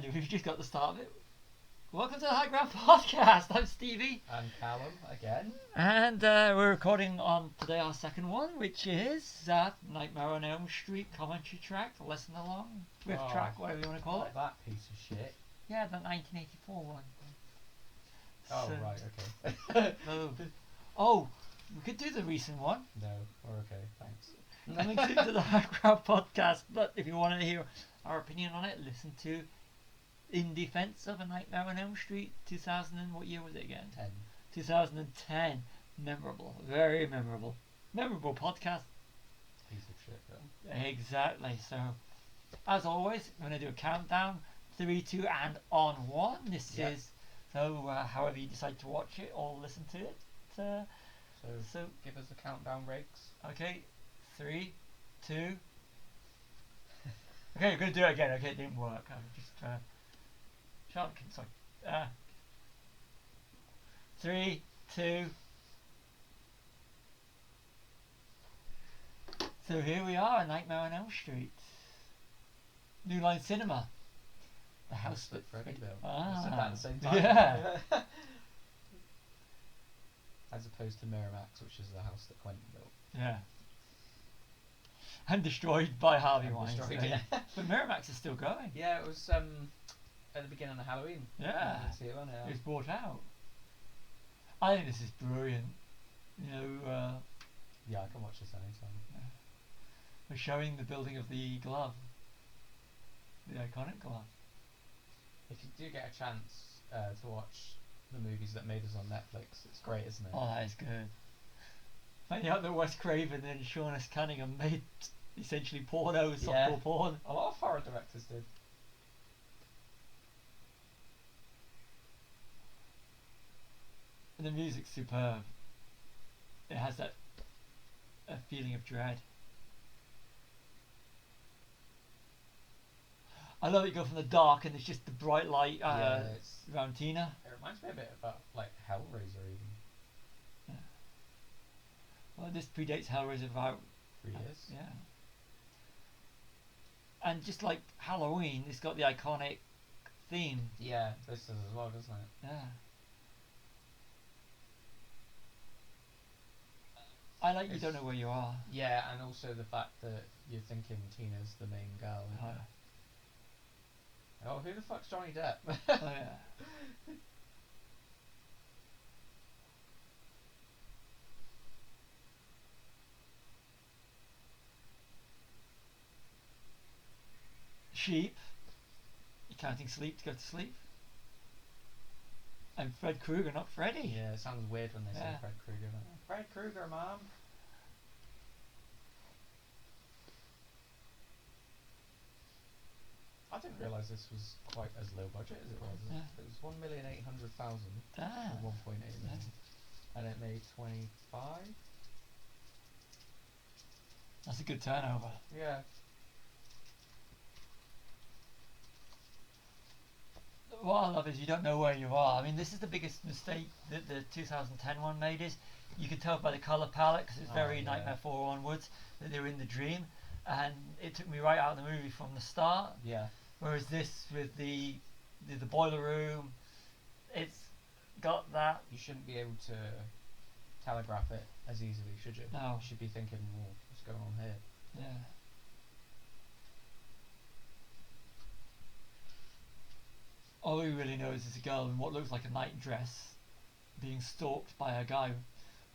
And we've just got the start of it. Welcome to the High Ground Podcast. I'm Stevie. And Callum again. And we're recording on today our second one, which is Nightmare on Elm Street commentary track, listen along, riff track, whatever you want to call it. That piece of shit. Yeah, the 1984 one. Oh, So, right, okay. oh, we could do the recent one. No, we're okay, thanks. Coming to the High Ground Podcast, but if you want to hear our opinion on it, listen to In Defense of A Nightmare on Elm Street, 2000 and what year was it again? 2010. Memorable, very memorable. Memorable podcast. Piece of shit, though. Exactly. So, as always, I'm going to do a countdown. 3, 2, and on 1. This is, so however you decide to watch it or listen to it. So give us the countdown, Riggs. Okay, 3, 2. Okay, we're going to do it again. Okay, it didn't work. I'm just sorry. 3, 2. So here we are, Nightmare on Elm Street. New Line Cinema. The house that Freddy built. Ah, Said that at the same time. yeah. As opposed to Miramax, which is the house that Quentin built. Yeah. And destroyed by Harvey And Weinstein. destroyed, yeah. But Miramax is still going. Yeah, it was at the beginning of Halloween. Yeah. You can see it, wasn't It was it? brought out. I think this is brilliant. You know, Yeah, I can watch this anytime. we're showing the building of the glove. The iconic glove. If you do get a chance to watch the movies that made us on Netflix, it's great, isn't it? Oh, that is good. Finding out that Wes Craven and Sean S. Cunningham made essentially pornos, Yeah. softcore porn. A lot of horror directors did. And the music's superb. It has that a feeling of dread. I love it. You go from the dark and it's just the bright light around Tina. It reminds me a bit about like Hellraiser even. Well, this predates Hellraiser about 3 years. yeah. And just like Halloween, it's got the iconic theme. Yeah, this is as well, doesn't it? Yeah. I like You Don't Know Where You Are. Yeah, and also the fact that you're thinking Tina's the main girl. Oh, Oh, who the fuck's Johnny Depp? oh yeah. Sheep. You're counting sleep to go to sleep. And Fred Krueger, not Freddy. Yeah, it sounds weird when they say Yeah. Fred Krueger. Fred Krueger, Mom. I didn't realise this was quite as low budget as it was. Yeah. It was 1,800,000 Ah. 1.8 million, and it made 25. That's a good turnover. Yeah. What I love is you don't know where you are. I mean, this is the biggest mistake that the 2010 one made is you could tell by the colour palette because it's very yeah. Nightmare 4 onwards that they were in the dream, and it took me right out of the movie from the start. Yeah. Whereas this with the boiler room, it's got that. You shouldn't be able to telegraph it as easily, should you? No. You should be thinking, well, what's going on here? Yeah. All we really know is there's a girl in what looks like a night dress being stalked by a guy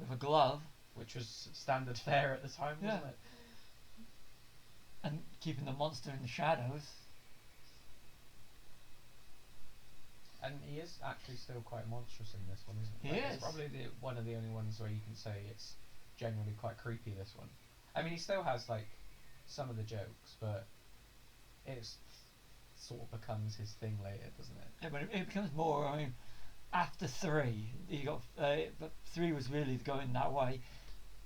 with a glove Which was standard fare at the time, wasn't Yeah. it? and keeping the monster in the shadows. And he is actually still quite monstrous in this one, isn't he? He Like, is. It's probably one of the only ones where you can say it's generally quite creepy, this one. I mean, he still has, like, some of the jokes, but it's sort of becomes his thing later, doesn't it? Yeah, but it becomes more. I mean, after 3, you got but 3 was really going that way.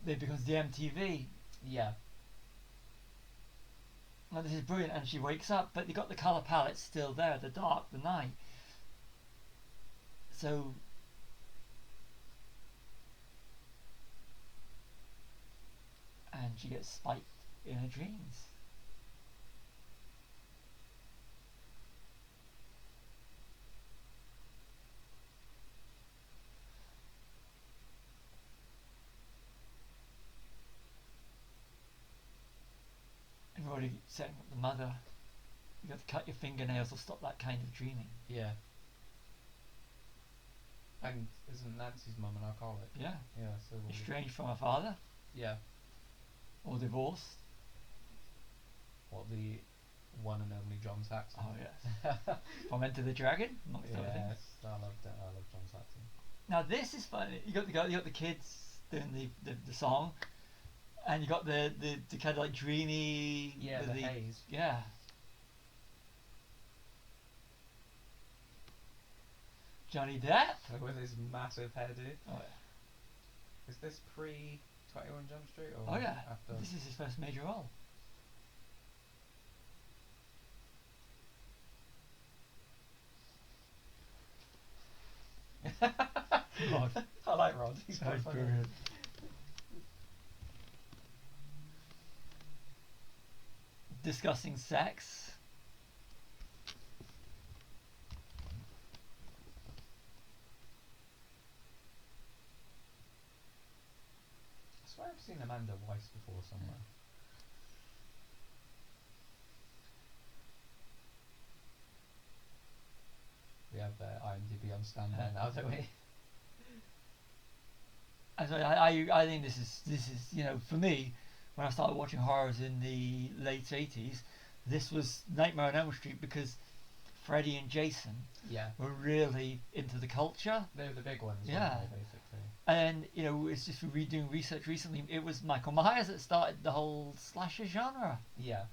It becomes the MTV. Yeah. Now this is brilliant, and she wakes up, but you got the colour palette still there, the dark, the night. So and she gets spiked in her dreams. be setting up the mother. You got to cut your fingernails or stop that kind of dreaming. Yeah. And isn't Nancy's mum an alcoholic? Yeah. Yeah, so... Estranged from her father. Yeah. Or divorced. What, the one and only John Saxon? Oh yes. From Enter the Dragon, amongst other things. Yes, I love John Saxon. Now this is funny. You got the kids doing the song, and you got the kind of like dreamy. Yeah, the haze. Yeah. Johnny Depp with his massive hairdo. Oh yeah. Is this pre 21 Jump Street or Oh yeah. after? This is his first major role. Rod. I like Rod. He's quite funny. Brilliant. Discussing sex. I swear I've seen Amanda Weiss before somewhere. We have IMDb on standby now, don't we? I think this is for me, when I started watching horrors in the late 80s, this was Nightmare on Elm Street because Freddy and Jason were really into the culture. They were the big ones, yeah, weren't they, basically. And it's just doing research recently. It was Michael Myers that started the whole slasher genre. Yeah.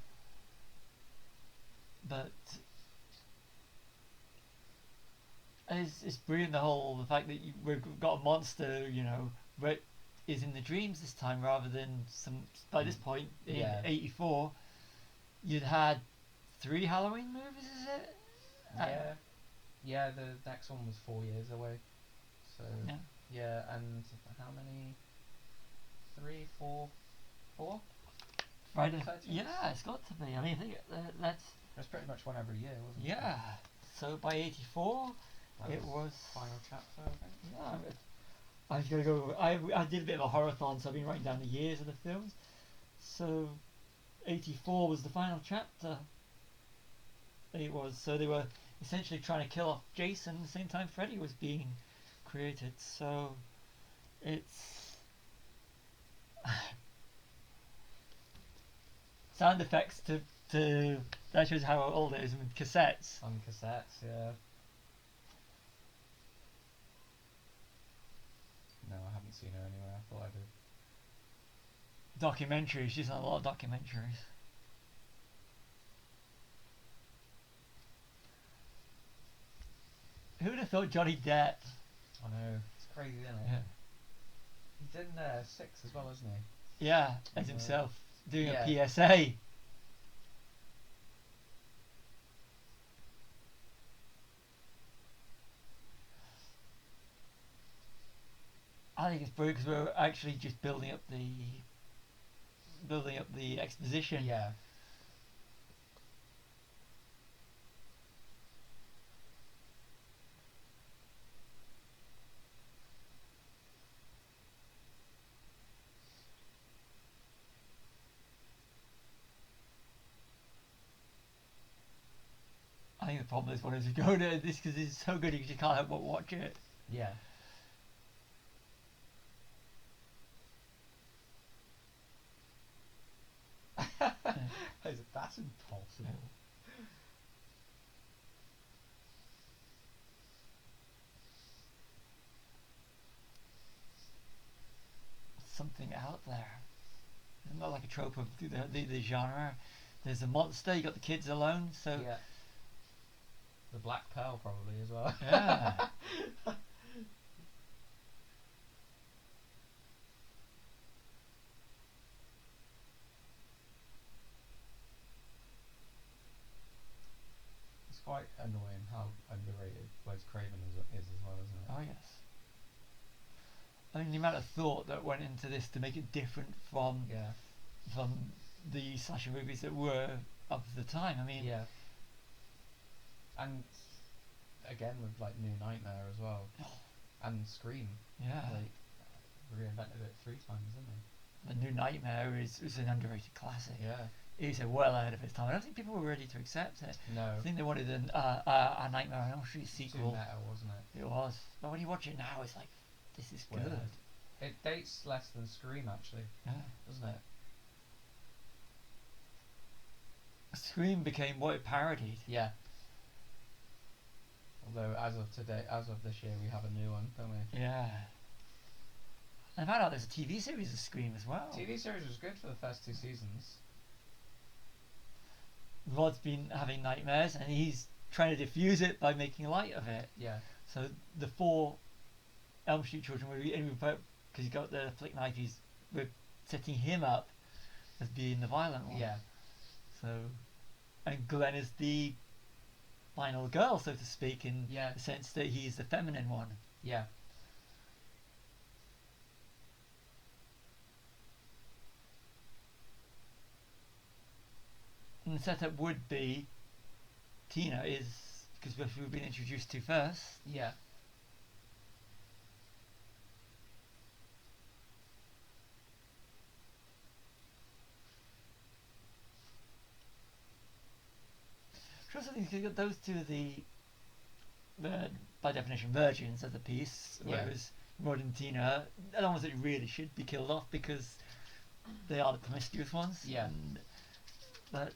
But it's brilliant, the fact that we've got a monster, but is in the dreams this time rather than by this point in '84 you'd had 3 Halloween movies, is it? Yeah, the next one was 4 years away, so and how many? 3, 4 Friday the 13th? Yeah, it's got to be. I mean, I think that's pretty much one every year, wasn't it? Yeah, so by '84 it was final chapter, I think. Yeah, I was gonna go. I did a bit of a horror-thon, so I've been writing down the years of the films. So, '84 was the final chapter. It was. So they were essentially trying to kill off Jason at the same time Freddy was being created. So, it's sound effects to that shows how old it is with cassettes. On cassettes, yeah. No, I haven't seen her anywhere. I thought I did. Documentaries. She's done a lot of documentaries. Who would have thought Johnny Depp? I know. It's crazy, isn't it? Yeah. He's in 6 as well, isn't he? Yeah, as himself. Doing a PSA. I think it's brilliant because we're actually just building up the exposition. Yeah. I think the problem is when you go to this because it's so good you just can't help but watch it. Yeah. That's impossible. Something out there. It's not like a trope of the genre. There's a monster. You got the kids alone. So yeah. The Black Pearl probably as well. Yeah. It's quite annoying how underrated Wes Craven is as well, isn't it? Oh yes. I mean the amount of thought that went into this to make it different from the slasher movies that were of the time. I mean, yeah. And again with like New Nightmare as well, and Scream. Yeah. Like reinvented it 3 times, didn't they? The New Nightmare is an underrated classic. Yeah. He said well ahead of his time. I don't think people were ready to accept it. No. I think they wanted a Nightmare on Elm Street Too sequel. meta, wasn't it? It was. But when you watch it now, it's like, this is Way good. ahead. It dates less than Scream, actually, Yeah. doesn't it? Scream became what it parodied. Yeah. Although as of this year, we have a new one, don't we? Yeah. I found out there's a TV series of Scream as well. TV series was good for the first 2 seasons. Rod's been having nightmares and he's trying to diffuse it by making light of it. Yeah. So the 4 Elm Street children were, because he's got the flick knife, we're setting him up as being the violent one. Yeah. So, and Glenn is the final girl, so to speak, in Yeah. the sense that he's the feminine one. Yeah. And the setup would be Tina is, because we've been introduced to first. Yeah. I also think you got those two are the by definition virgins of the piece, Yeah. whereas Rod and Tina are the ones that really should be killed off because they are the promiscuous ones. Yeah. But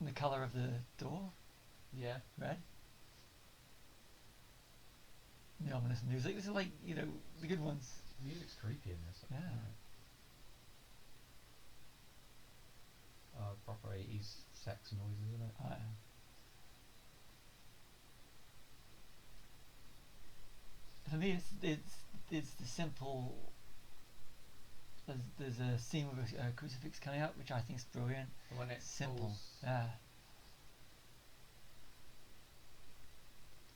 the colour of the door, Yeah. red. The ominous music. This is like, the good ones. The music's creepy in this. Yeah. Proper 80s sex noises, isn't it? For me, it's the simple. There's a scene with a crucifix coming up, which I think is brilliant. When it Simple, pulls- yeah.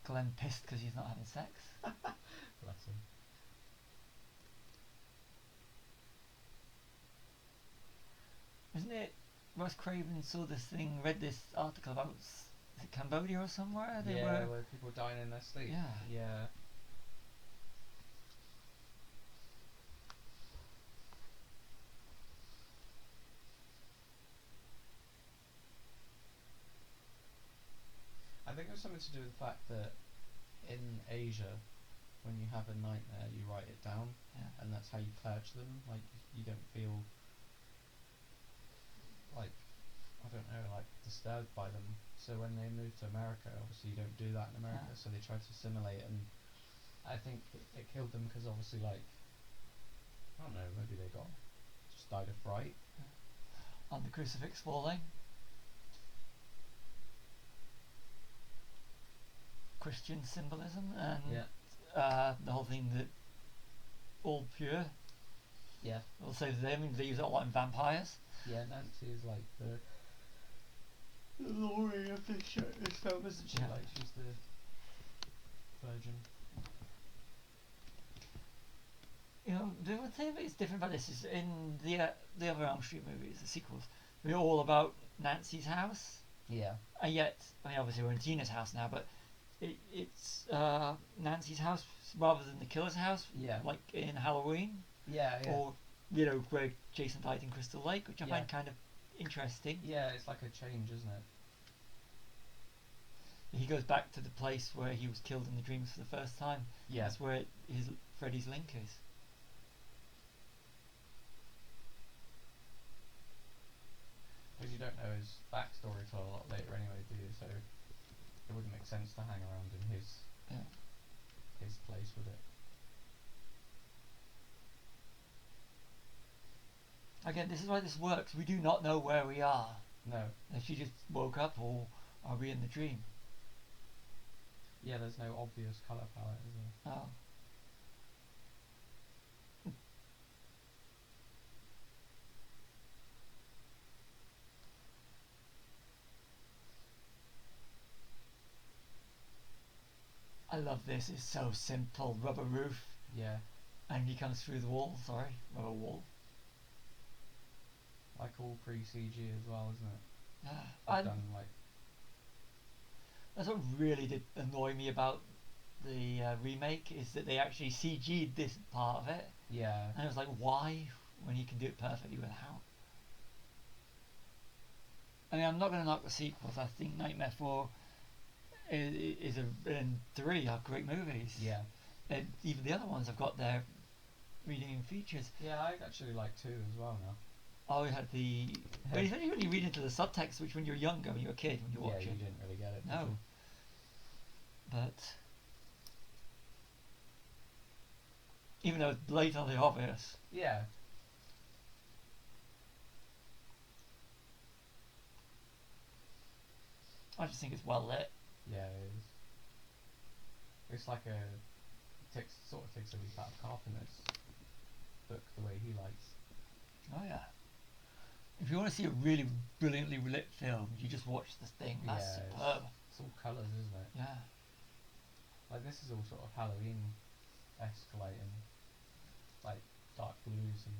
Glenn pissed because he's not having sex. Bless him. Isn't it? Wes Craven saw this thing, read this article about is it Cambodia or somewhere? They Yeah, were. where people dying in their sleep. Yeah. Yeah. I think it was something to do with the fact that in Asia, when you have a nightmare, you write it down, Yeah. and that's how you purge them. Like, you don't feel like, I don't know, like disturbed by them. So when they moved to America, obviously you don't do that in America. Yeah. So they tried to assimilate, and I think it killed them because obviously, like, I don't know, maybe they just died of fright. On the crucifix falling. Christian symbolism and the whole thing that all pure. Yeah. We'll say they use it a lot in vampires. Yeah, Nancy is like the Laurie of this show. this film, isn't she? Yeah. Like, she's the virgin. The one thing that is different about this is in the other Elm Street movies, the sequels, they're all about Nancy's house, Yeah. and yet, obviously we're in Tina's house now, but it's Nancy's house rather than the killer's house, Yeah. like in Halloween, Yeah, yeah. or where Jason died in Crystal Lake, which I find kind of interesting. Yeah, it's like a change, isn't it? He goes back to the place where he was killed in the dreams for the first time. Yeah. That's where Freddy's link is. Because you don't know his backstory till a lot later anyway, do you? So it wouldn't make sense to hang around in his place, would it? Again, this is why this works. We do not know where we are. No. If she just woke up, or are we in the dream? Yeah, there's no obvious colour palette, is there? Oh. I love this. It's so simple. Rubber roof, Yeah. and he comes through the wall. Sorry, rubber wall. Like all pre-CG as well, isn't it? Yeah. They've done like That's what really did annoy me about the remake, is that they actually CG'd this part of it, Yeah. and it was like, why, when you can do it perfectly without? I mean, I'm not going to knock the sequels. I think Nightmare 4 and 3 are great movies. Yeah. And even the other ones have got their redeeming features. Yeah, I actually like 2 as well now. Oh, you had the. But it's only when you read into the subtext, which when you're younger, when you're a kid, when you watch Yeah, it. you didn't really get it. did No. you? But. Even though it's blatantly obvious. Yeah. I just think it's well lit. Yeah, it is. It's like sort of takes a leaf out of Carpenter's book the way he likes. Oh yeah. If you want to see a really brilliantly lit film, you just watch this thing. That's Yeah, superb. It's all colours, isn't it? Yeah. Like this is all sort of Halloween-esque, like dark blues and.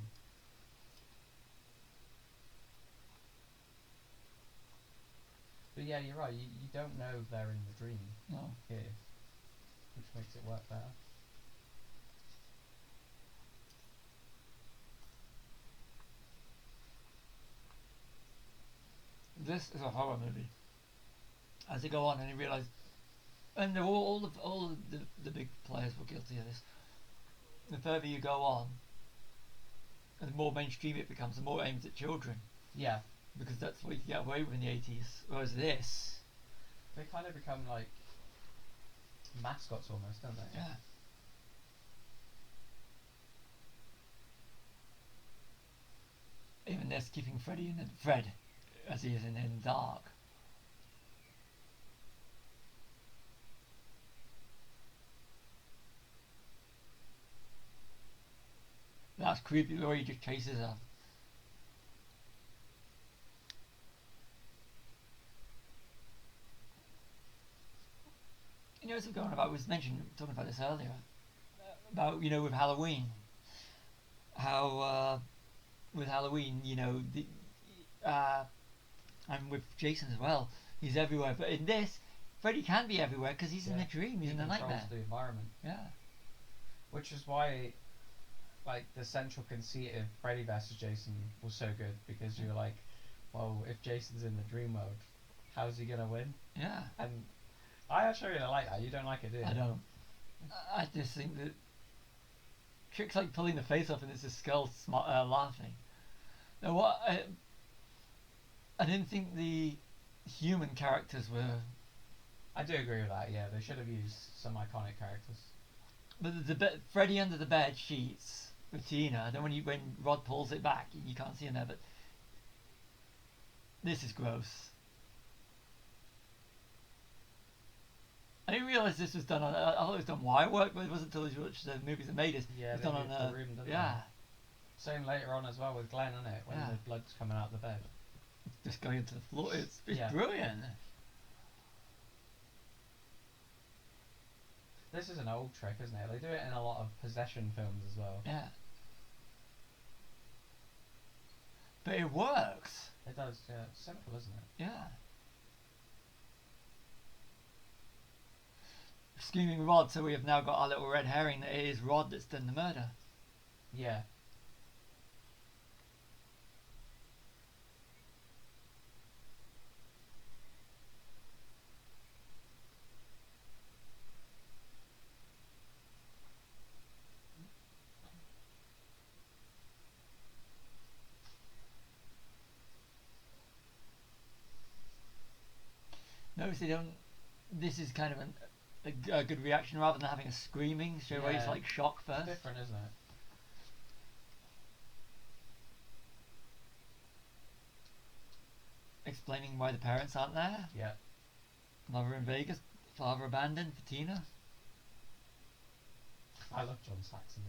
But yeah, you're right. You don't know they're in the dream No. here, which makes it work better. This is a horror movie. As they go on, and you realise, and they're all the big players were guilty of this. The further you go on, and the more mainstream it becomes, the more aimed at children, Yeah, because that's what you could get away with in the 80s. Whereas this, they kind of become like mascots almost, don't they? yeah. Even this keeping Freddy in Fred, as he is in the dark. That's creepy the way he just chases her. You know, as we're going about, talking about this earlier, about, with Halloween, how with Halloween, and with Jason as well, he's everywhere. But in this, Freddy can be everywhere because he's in a dream, he's in a nightmare. The environment. Yeah. Which is why, like, the central conceit of Freddy vs. Jason was so good, because you're like, well, if Jason's in the dream world, how's he gonna win? Yeah. And I actually really like that. You don't like it, do you? I don't. I just think that tricks like pulling the face off and it's a skull laughing. Now, what I didn't think the human characters were. I do agree with that. Yeah, they should have used some iconic characters. But the Freddy under the bed sheets with Tina. Then when Rod pulls it back, you can't see in there. But this is gross. I didn't realise this was done on. I thought it was done wire work, but it wasn't until you watched the movies that made it. Yeah, It's they done moved on. the room, didn't Yeah. Same later on as well with Glenn, isn't it? When Yeah. the blood's coming out the bed. Just going into the floor. It's Yeah. brilliant. This is an old trick, isn't it? They do it in a lot of possession films as well. Yeah. But it works. It does, yeah. It's simple, isn't it? Yeah. Screaming Rod, so we have now got our little red herring that it is Rod that's done the murder. Yeah. Notice they don't. This is kind of a good reaction rather than having a screaming straight away. It's Yeah. like shock It's first. different, isn't it? Explaining why the parents aren't there. Yeah. Mother in Vegas, father abandoned for Tina. I love John Saxon.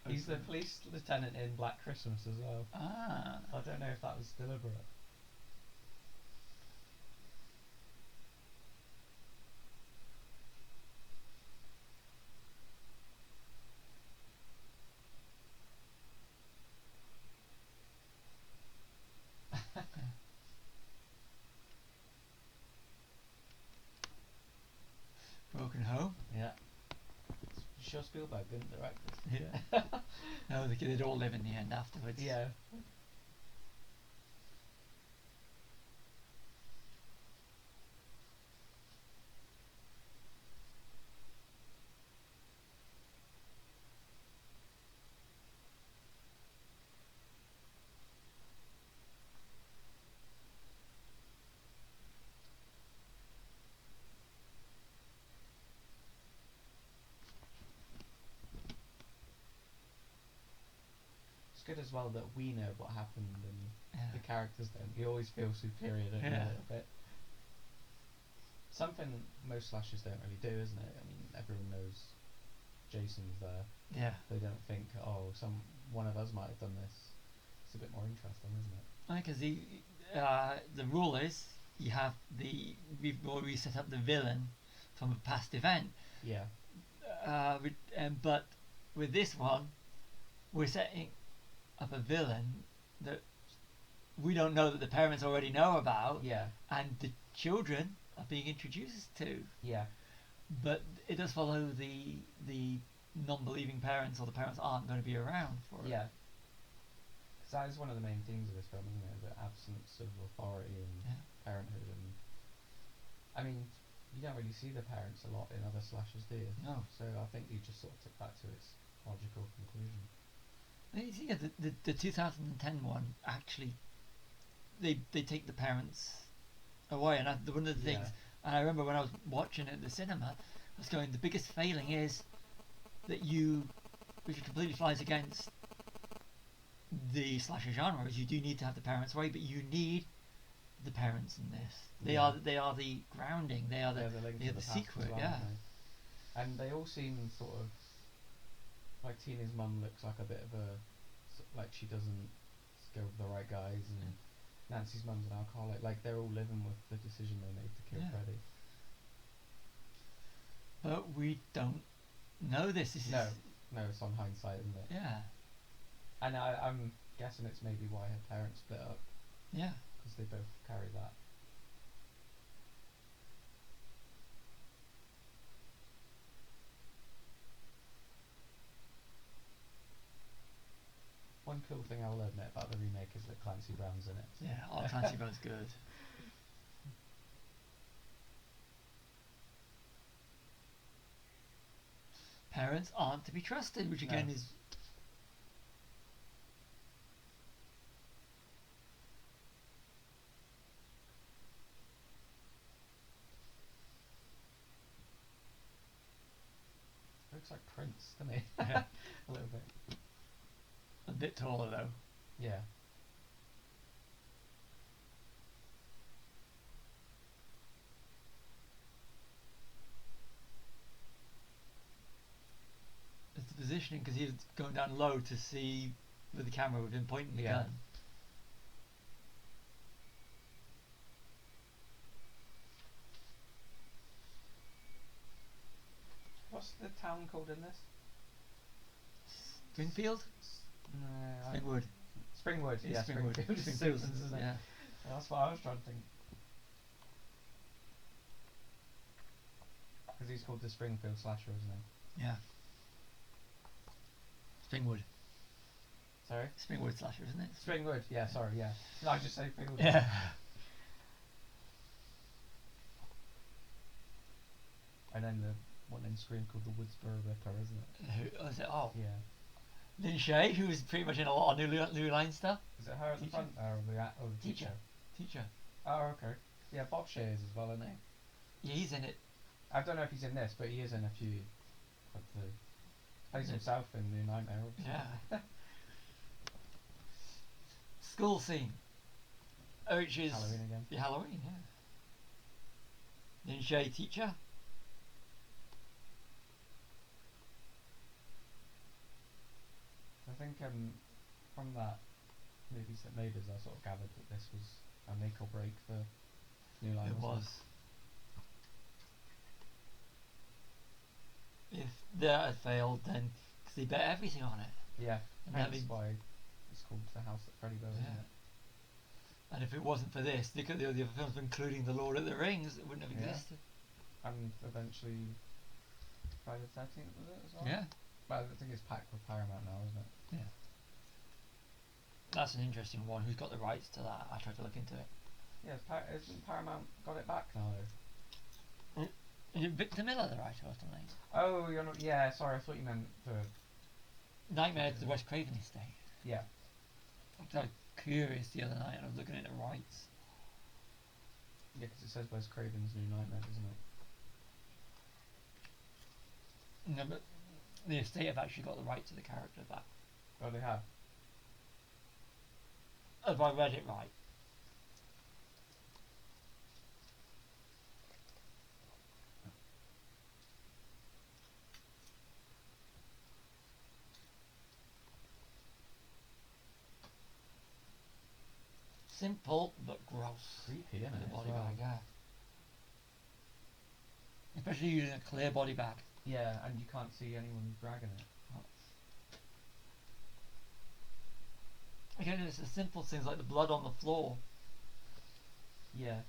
He's the police lieutenant in Black Christmas as well. Ah. I don't know if that was deliberate. sure Spielberg didn't direct this. Yeah. No, they'd all live in the end afterwards. Yeah. It's good as well that we know what happened and Yeah. the characters don't. You always feel superior, don't you, Yeah. a little bit. Something most slashers don't really do, isn't it? I mean, everyone knows Jason's there. Yeah. They don't think, oh, one of us might have done this. It's a bit more interesting, isn't it? Because the rule is you have we've already set up the villain from a past event. Yeah. But with this one, we're setting up a villain that we don't know that the parents already know about, Yeah. and the children are being introduced to. Yeah. But it does follow the non-believing parents, or the parents aren't going to be around for it. Yeah. Because that is one of the main themes of this film, isn't it? The absence of authority and Yeah. parenthood. And I mean, you don't really see the parents a lot in other slashers, do you? No. So I think you just sort of took that to its logical conclusion. Yeah, the 2010 one actually, they take the parents away, and one of the things, Yeah. and I remember when I was watching it at the cinema, I was going, the biggest failing is that which completely flies against the slasher genre, is you do need to have the parents away, but you need the parents in this. They Yeah. are the grounding. They are the link they to are the past as secret. well, Yeah. aren't they? And they all seem sort of like Tina's mum looks like a bit of like she doesn't go with the right guys, and Nancy's mum's an alcoholic. Like they're all living with the decision they made to kill Yeah. Freddy. But we don't know this. No, it's on hindsight, isn't it? Yeah. And I'm guessing it's maybe why her parents split up, Yeah. because they both carry that. One cool thing I will admit about the remake is that Clancy Brown's in it. Yeah. Oh, Clancy Brown's good. Parents aren't to be trusted, which again No. is. Looks like Prince, doesn't he? Yeah. A little bit. A bit taller though. Yeah. It's the positioning, because he's going down low to see with the camera with him pointing the Yeah. gun. What's the town called in this? Springfield? No, Springwood. Springwood. It's Yeah, Springwood. Springfield. It's Springfield, Simpsons, isn't it? yeah. That's what I was trying to think. Because he's called the Springfield Slasher, isn't he? Yeah. Springwood. Sorry? Springwood slasher, isn't it? Springwood, yeah, sorry, yeah. No, I just say Springwood. Yeah. And then the one in Scream called the Woodsboro Ripper, isn't it? Who was it? Oh, Yeah. Lynn Shay, who was pretty much in a lot of New Line stuff. Is it her at the Teacher. front there, or the teacher? Teacher. Oh, okay. Yeah, Bob Shay is as well, isn't he? Yeah, he's in it. I don't know if he's in this, but he is in a few of the... Plays himself in New Nightmare. Obviously. Yeah. School scene. Which is Halloween again. the Halloween, yeah. Lynn Shay, teacher. I think from that movies that made us, I sort of gathered that this was a make or break for New Line. It wasn't was. If that had failed, then because they bet everything on it. Yeah, And hence that means- why it's called The House That Freddy Built, isn't Yeah. it? And if it wasn't for this, look at the other films, including The Lord of the Rings, it wouldn't have Yeah. existed. And eventually Friday the 13th was it as well? Yeah. But I think it's packed with Paramount now, isn't it? Yeah. That's an interesting one. Who's got the rights to that? I tried to look into it. Yeah, isn't Paramount got it back now though? Is it Victor Miller, the writer, or something? Oh, you're not. Yeah, sorry, I thought you meant for. Nightmare to the Wes Craven estate. Yeah. I was curious the other night and I was looking at the rights. Yeah, because it says Wes Craven's new Nightmare, doesn't it? No, but the estate have actually got the right to the character back. Oh, they have. If I read it right. Simple but gross. Creepy, isn't it? The as body well? bag, yeah. Especially using a clear body bag. Yeah, and you can't see anyone dragging it. Again, it's the simple things like the blood on the floor. Yeah.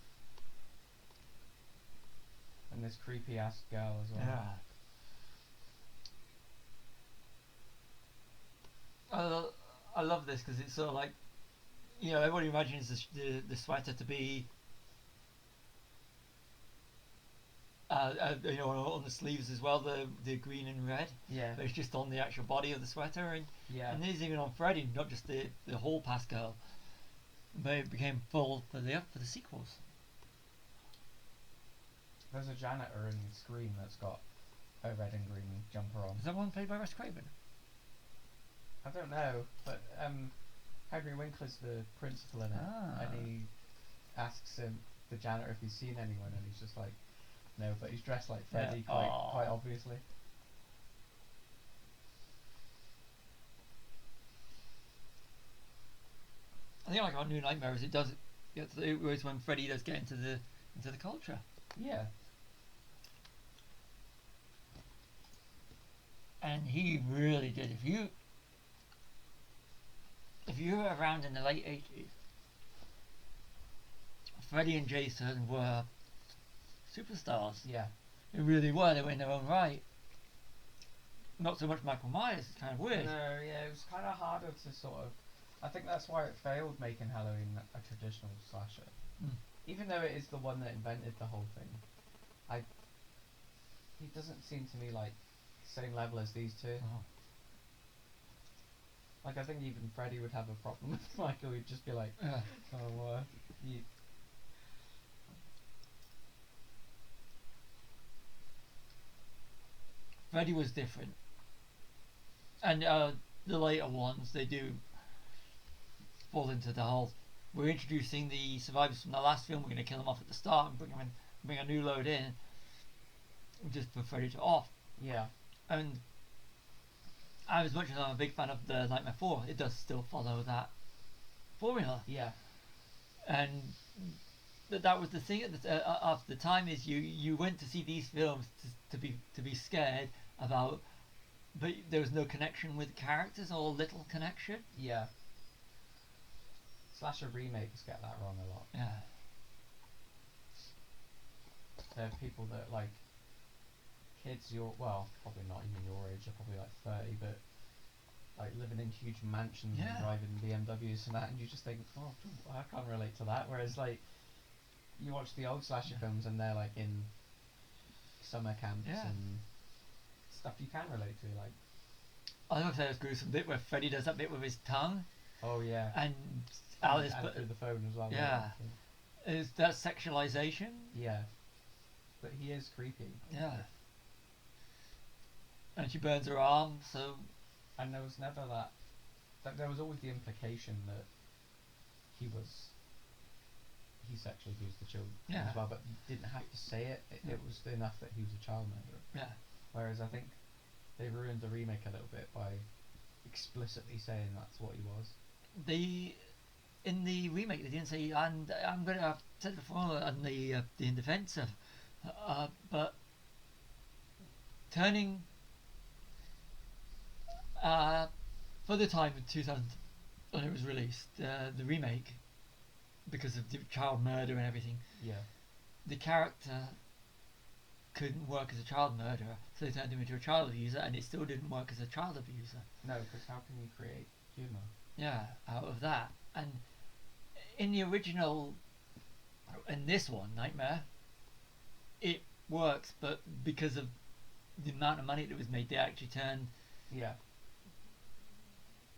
And this creepy ass girl as well. Yeah. I love this because it's sort of like, you know, everybody imagines the sweater to be, you know, on the sleeves as well, the green and red. Yeah. But it's just on the actual body of the sweater, and Yeah. and this is even on Freddy, not just the whole pass girl. But it became full for the sequels. There's a janitor in Scream that's got a red and green jumper on. Is that one played by Wes Craven? I don't know, but Henry Winkler's the principal in it, and he asks him, the janitor, if he's seen anyone, and he's just like, no, but he's dressed like Freddy quite obviously. I think like our new Nightmare is it was when Freddy does get into the culture. Yeah. And he really did. If you were around in the late 80s, Freddy and Jason were superstars. Yeah. They really were. They were in their own right. Not so much Michael Myers. It's kind of weird. No, yeah, it was kind of harder to sort of. I think that's why it failed making Halloween a traditional slasher. Mm. Even though it is the one that invented the whole thing, he doesn't seem to me like same level as these two. Oh. Like, I think even Freddy would have a problem with Michael. He'd just be like, oh, you. Freddy was different. And the later ones, they do fall into the whole, we're introducing the survivors from the last film, we're going to kill them off at the start and bring a new load in, just for Freddy to off. Yeah. And as much as I'm a big fan of the Nightmare 4, it does still follow that formula. Yeah. And that was the thing at the time, is you went to see these films to be scared about, but there was no connection with characters, or little connection. Yeah. Slasher remakes get that wrong a lot. Yeah. There are people that like kids probably not even your age, they're probably like 30, but like living in huge mansions and driving BMWs and that, and you just think, oh, I can't relate to that. Whereas like you watch the old slasher films and they're like in summer camps and stuff you can relate to, like. I don't know if that was gruesome bit where Freddy does that bit with his tongue. Oh yeah. And Alice through the phone as well. Yeah. Is that sexualization? Yeah. But he is creepy. Yeah. And she burns her arm, so. And there was never that. There was always the implication that he sexually abused the children as well, but he didn't have to say it. It was enough that he was a child murderer. Yeah. Whereas I think they ruined the remake a little bit by explicitly saying that's what he was. In the remake, they didn't say, and I'm going to have said before, on the in defense of, but turning for the time of 2000 when it was released, the remake, because of the child murder and everything, Yeah. the character couldn't work as a child murderer, so they turned him into a child abuser, and it still didn't work as a child abuser. No, because how can you create humour? Yeah, out of that. And in the original, in this one, Nightmare, it works, but because of the amount of money that was made, they actually turned Yeah.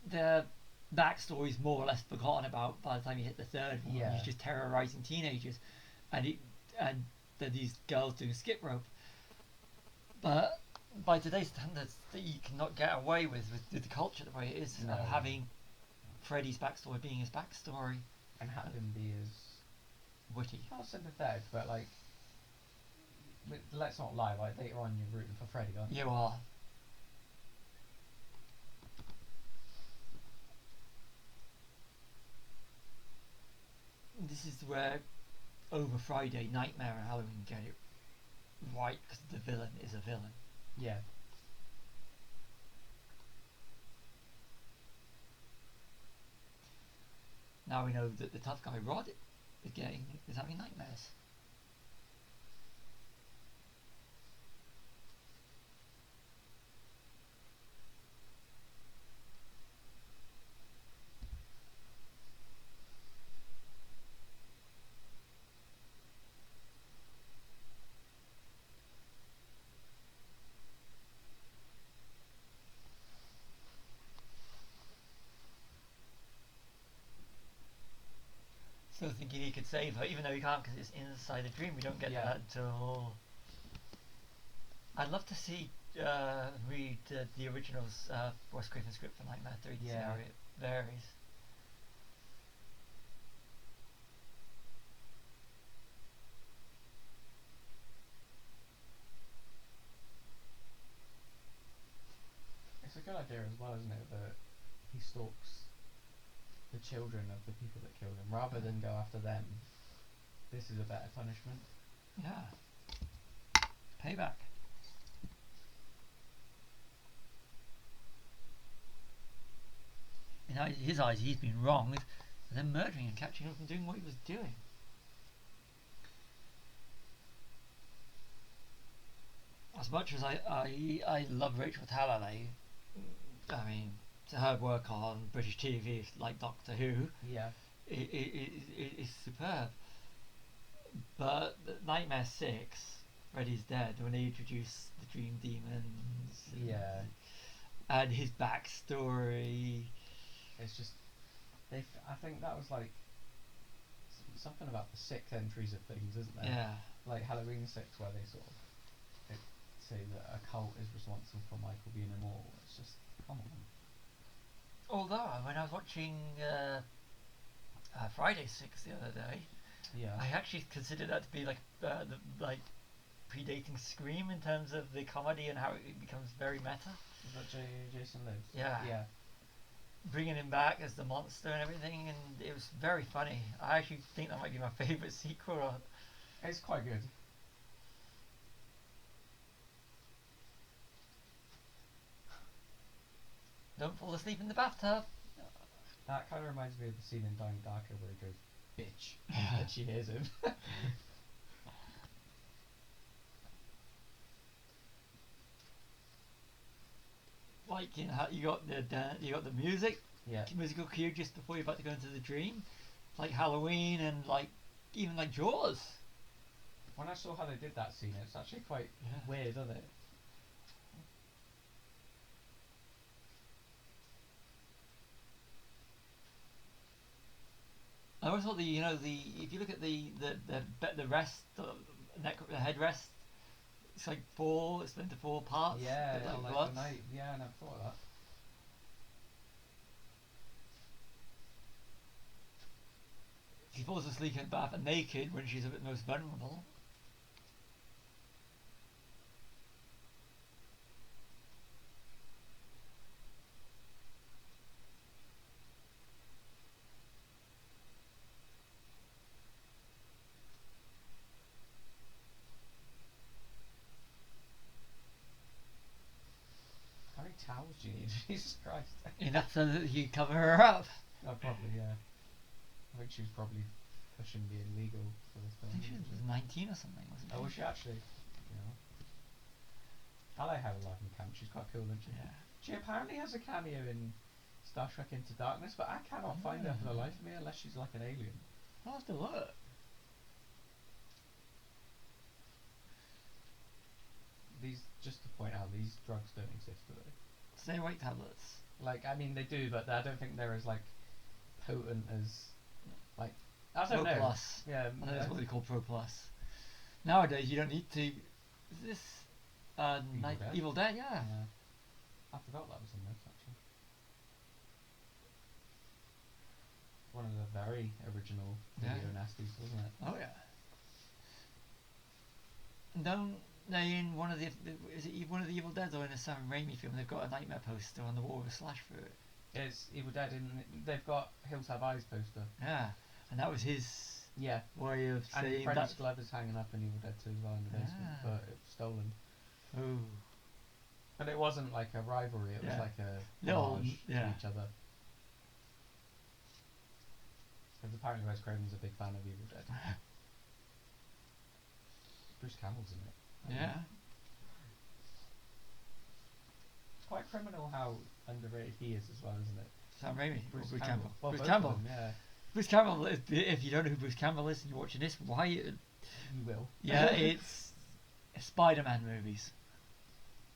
their backstories more or less forgotten about by the time you hit the third one. Yeah. He's just terrorizing teenagers, and then these girls doing skip rope. But by today's standards, that you cannot get away with the culture the way it is, No. of having Freddy's backstory being his backstory. And have him be as Witty. not sympathetic, but like, let's not lie. Like later on, you're rooting for Freddy, aren't you? You are. This is where over Friday, Nightmare and Halloween get it right, because the villain is a villain. Yeah. Now we know that the tough guy Rod is having nightmares. Still thinking he could save her, even though he can't because it's inside the dream. We don't get that until. I'd love to see read the original's Wes Craven script for Nightmare 3 to see how it varies. It's a good idea as well, isn't it, that he stalks the children of the people that killed him rather than go after them. This is a better punishment. Yeah. Payback. In his eyes, he's been wronged, and then murdering and catching him from doing what he was doing. As much as I love Rachel Talalay, I mean, her work on British TV, like Doctor Who, is superb. But Nightmare 6, Freddy's Dead, when they introduce the Dream Demons, and his backstory, it's just I think that was like something about the 6 entries of things, isn't there? Yeah. Like Halloween 6, where they sort of say that a cult is responsible for Michael being immortal. It's just, come on. Although when I was watching Friday 6 the other day, I actually considered that to be like predating Scream in terms of the comedy and how it becomes very meta. Is that Jason Lives? Yeah. Bringing him back as the monster and everything, and it was very funny. I actually think that might be my favourite sequel. It's quite good. Don't fall asleep in the bathtub. That kind of reminds me of the scene in Donnie Darko where he goes, bitch, and she hears him. Like, you know, you got the music, musical cue just before you're about to go into the dream, like Halloween and like even like Jaws. When I saw how they did that scene, it's actually quite weird, isn't it? I always thought if you look at the rest, the headrest, it's like it's split into 4 parts. Yeah, like the night. Yeah, I never thought of that. She falls asleep in the bath and naked when she's at most vulnerable. How many towels do you need? Jesus Christ. Enough so that you cover her up. Oh, probably, yeah. I think she was probably pushing being legal for this film. I think she was 19 or something, wasn't she? Oh, was she actually? Yeah. I like how alive in camp. She's quite cool, isn't she? Yeah. She apparently has a cameo in Star Trek Into Darkness, but I cannot find her for the life of me unless she's like an alien. I'll have to look. These, just to point out, these drugs don't exist, do they? Stay awake tablets. Like, I mean, they do, but I don't think they're as like potent as like I Pro don't know. Plus. Yeah, I think that's what they call Pro Plus. Nowadays, you don't need to. Is this Evil Dead? Yeah. I forgot that was in this actually. One of the very original video nasties, wasn't it? Oh yeah. And don't they in one of the is it one of the Evil Dead or in a Sam Raimi film? They've got a Nightmare poster on the wall with a slash through it. It's Evil Dead, they've got Hills Have Eyes poster. Yeah, and that was his way of and saying Freddy's that. glove is hanging up in Evil Dead 2 as well in the basement, but it was stolen. Ooh. But it wasn't like a rivalry; it was like a little homage to each other. Because apparently Wes Craven's a big fan of Evil Dead. Bruce Campbell's in it. Yeah. It's quite criminal how underrated he is as well, isn't it? Sam Raimi. Bruce Campbell. Well, Bruce both Campbell. of them, yeah. Bruce Campbell. If you don't know who Bruce Campbell is and you're watching this, why? You will. Yeah, it's Spider-Man movies.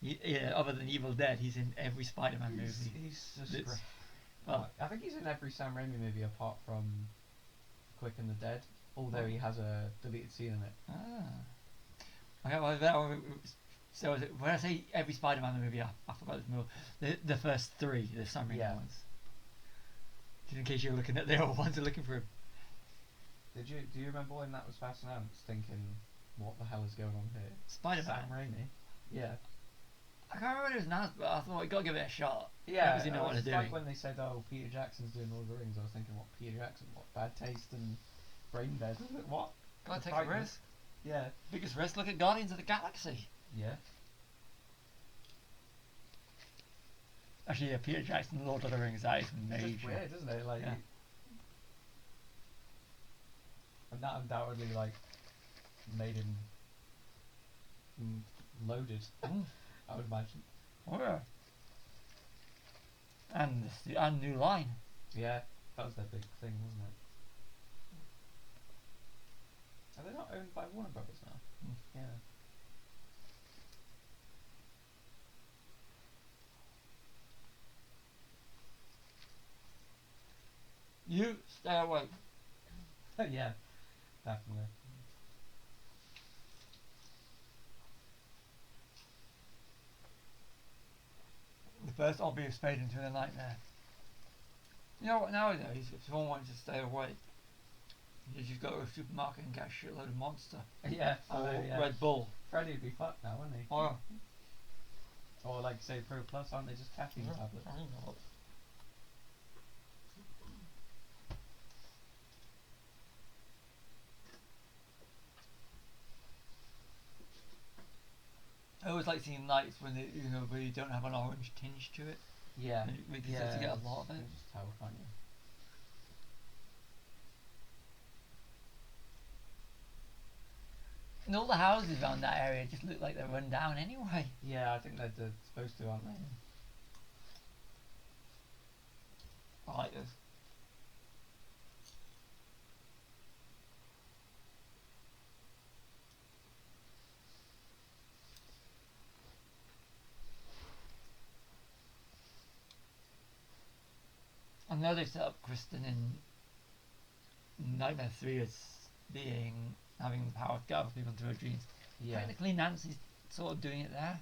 Yeah, other than Evil Dead, he's in every Spider-Man movie. He's just great. Well, I think he's in every Sam Raimi movie apart from Quick and the Dead, although he has a deleted scene in it. Okay, well, so when I say every Spider-Man movie, I forgot this movie. The first three, the Sam Raimi ones. Just in case you're looking at the other ones, you're looking for him. Do you remember when that was first announced, thinking, what the hell is going on here? Spider-Man. Sam Raimi. Yeah. I can't remember when it was announced, but I thought, you gotta give it a shot. Yeah, because you know what they're doing. Like when they said, "Oh, Peter Jackson's doing Lord of the Rings," I was thinking, "What, Peter Jackson? What, bad taste and brain dead? What? Gotta take a risk. Yeah. Biggest risk. Look at Guardians of the Galaxy. Yeah. Actually, yeah, Peter Jackson, Lord of the Rings. That is major. It's just weird, isn't it? Like, and that undoubtedly like made him loaded. I would imagine. Oh yeah. And New Line. Yeah, that was their big thing, wasn't it? Are they not owned by Warner Brothers now? Yeah. You stay awake. Yeah, definitely. The first obvious fade into the nightmare. You know what, nowadays, if someone wants to stay awake, you just go to a supermarket and get a shitload of Monster. Yeah. Or Red Bull. Freddy would be fucked now, wouldn't he? Or like say Pro Plus, aren't they just caffeine tablets? I don't know. I always like seeing lights when they, where you don't have an orange tinge to it. Yeah. Because you have to get a lot of it. You can just tell, can't you? And all the houses around that area just look like they're run down anyway. Yeah, I think they're supposed to, aren't they? I like this. I know they set up Kristen in Nightmare 3 as having the power to gather people into her dreams. Yeah. Technically Nancy's sort of doing it there.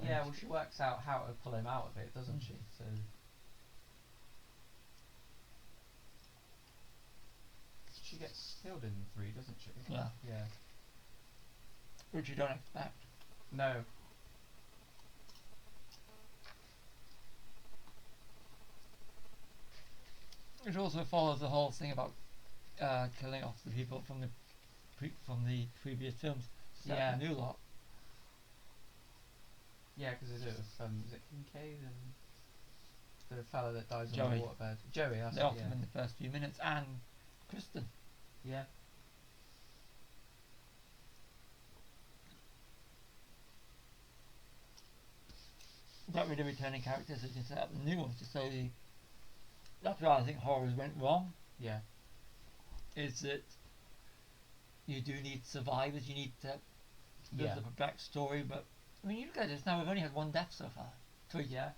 Yeah, well she works out how to pull him out of it, doesn't she? So she gets killed in 3, doesn't she? Yeah. Yeah. Which you don't expect. No. Which also follows the whole thing about killing off the people from the previous films. Yeah. The new lot. Yeah, because they do it with is it Kincaid and the fella that dies on Joey. the waterbed? Joey, that's They it, off yeah. them in the first few minutes, and Kristen. Yeah. Got rid of returning characters and just set up the new ones. Just so that's where I think horrors went wrong. Yeah. Is that you do need survivors. You need to build Yeah. up a backstory. But I mean, you look at this now. We've only had one death so far. 3. Yeah.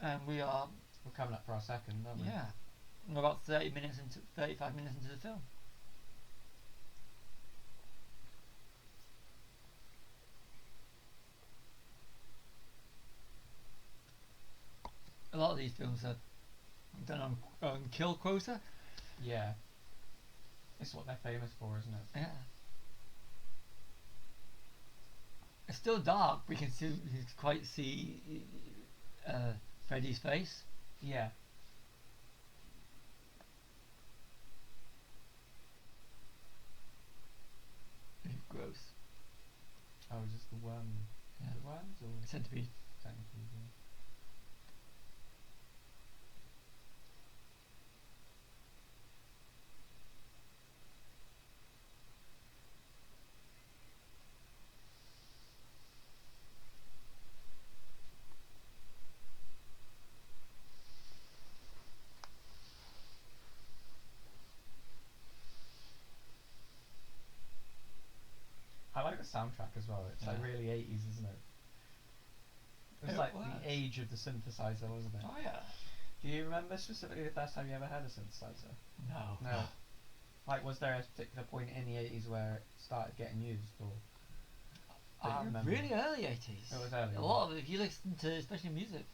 And we are. We're coming up for our second, aren't we? Yeah. We're about 35 minutes into the film. A lot of these films are done on kill quota. Yeah. It's what they're famous for, isn't it? Yeah. It's still dark. We can quite see Freddy's face. Yeah. Gross. Oh, is this the worm? Yeah. The worms or It's said to be. technically? Yeah. I like the soundtrack as well. It's like Yeah. really 80s, isn't it? It was It like was. the age of the synthesizer, wasn't it? Oh yeah. Do you remember specifically the first time you ever heard a synthesizer? No. No. Like, was there a particular point in the 80s where it started getting used, or? Don't you remember? Really early 80s. It was early. A lot of it, if you listen to, especially music.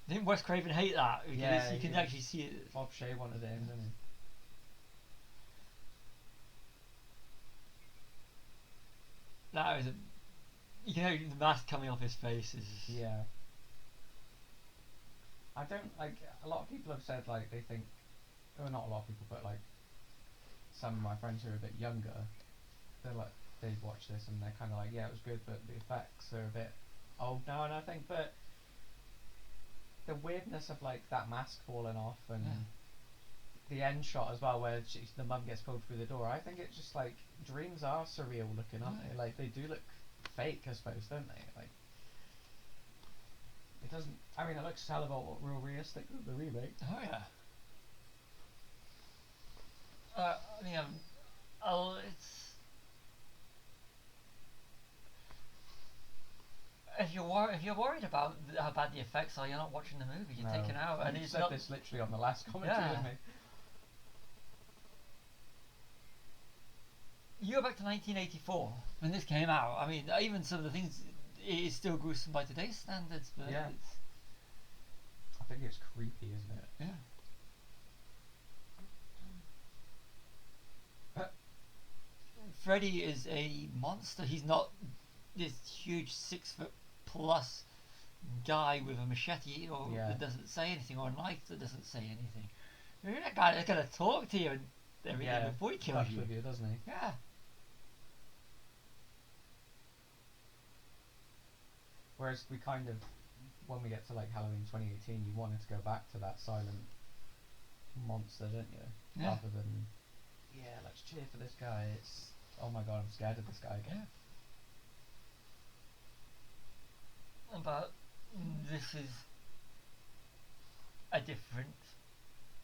Didn't Wes Craven hate that? Because Yeah, you can he- actually see it. Bob Shea wanted it in, didn't he? That was the mask coming off his face is. Yeah. I don't like. A lot of people have said like they think, well, not a lot of people, but like some of my friends who are a bit younger, they're like they've watched this and they're kind of like, yeah, it was good, but the effects are a bit old now. And I think, but the weirdness of like that mask falling off and the end shot as well, where the mum gets pulled through the door. I think it's just like dreams are surreal looking, aren't they? Like they do look fake, I suppose, don't they? Like it doesn't. I mean, it looks a hell of a lot real realistic with the remake. Oh yeah. It's if you're worried about how bad the effects are, you're not watching the movie. You're taken out, and You it's said not. this literally on the last commentary, Yeah. didn't we? You go back to 1984 when this came out. I mean, even some of the things it is still gruesome by today's standards, but Yeah. it's, I think it's creepy, isn't it? yeah. Freddy is a monster. He's not this huge 6 foot plus guy with a machete or Yeah. that doesn't say anything, or a knife that doesn't say anything. You're that guy that's gonna talk to you and everything before he kills Fucks you. with you, doesn't he? Yeah. Whereas we kind of, when we get to like Halloween 2018, you wanted to go back to that silent monster, didn't you? Yeah. Rather than, yeah, let's cheer for this guy. It's, oh my god, I'm scared of this guy again. But this is a different.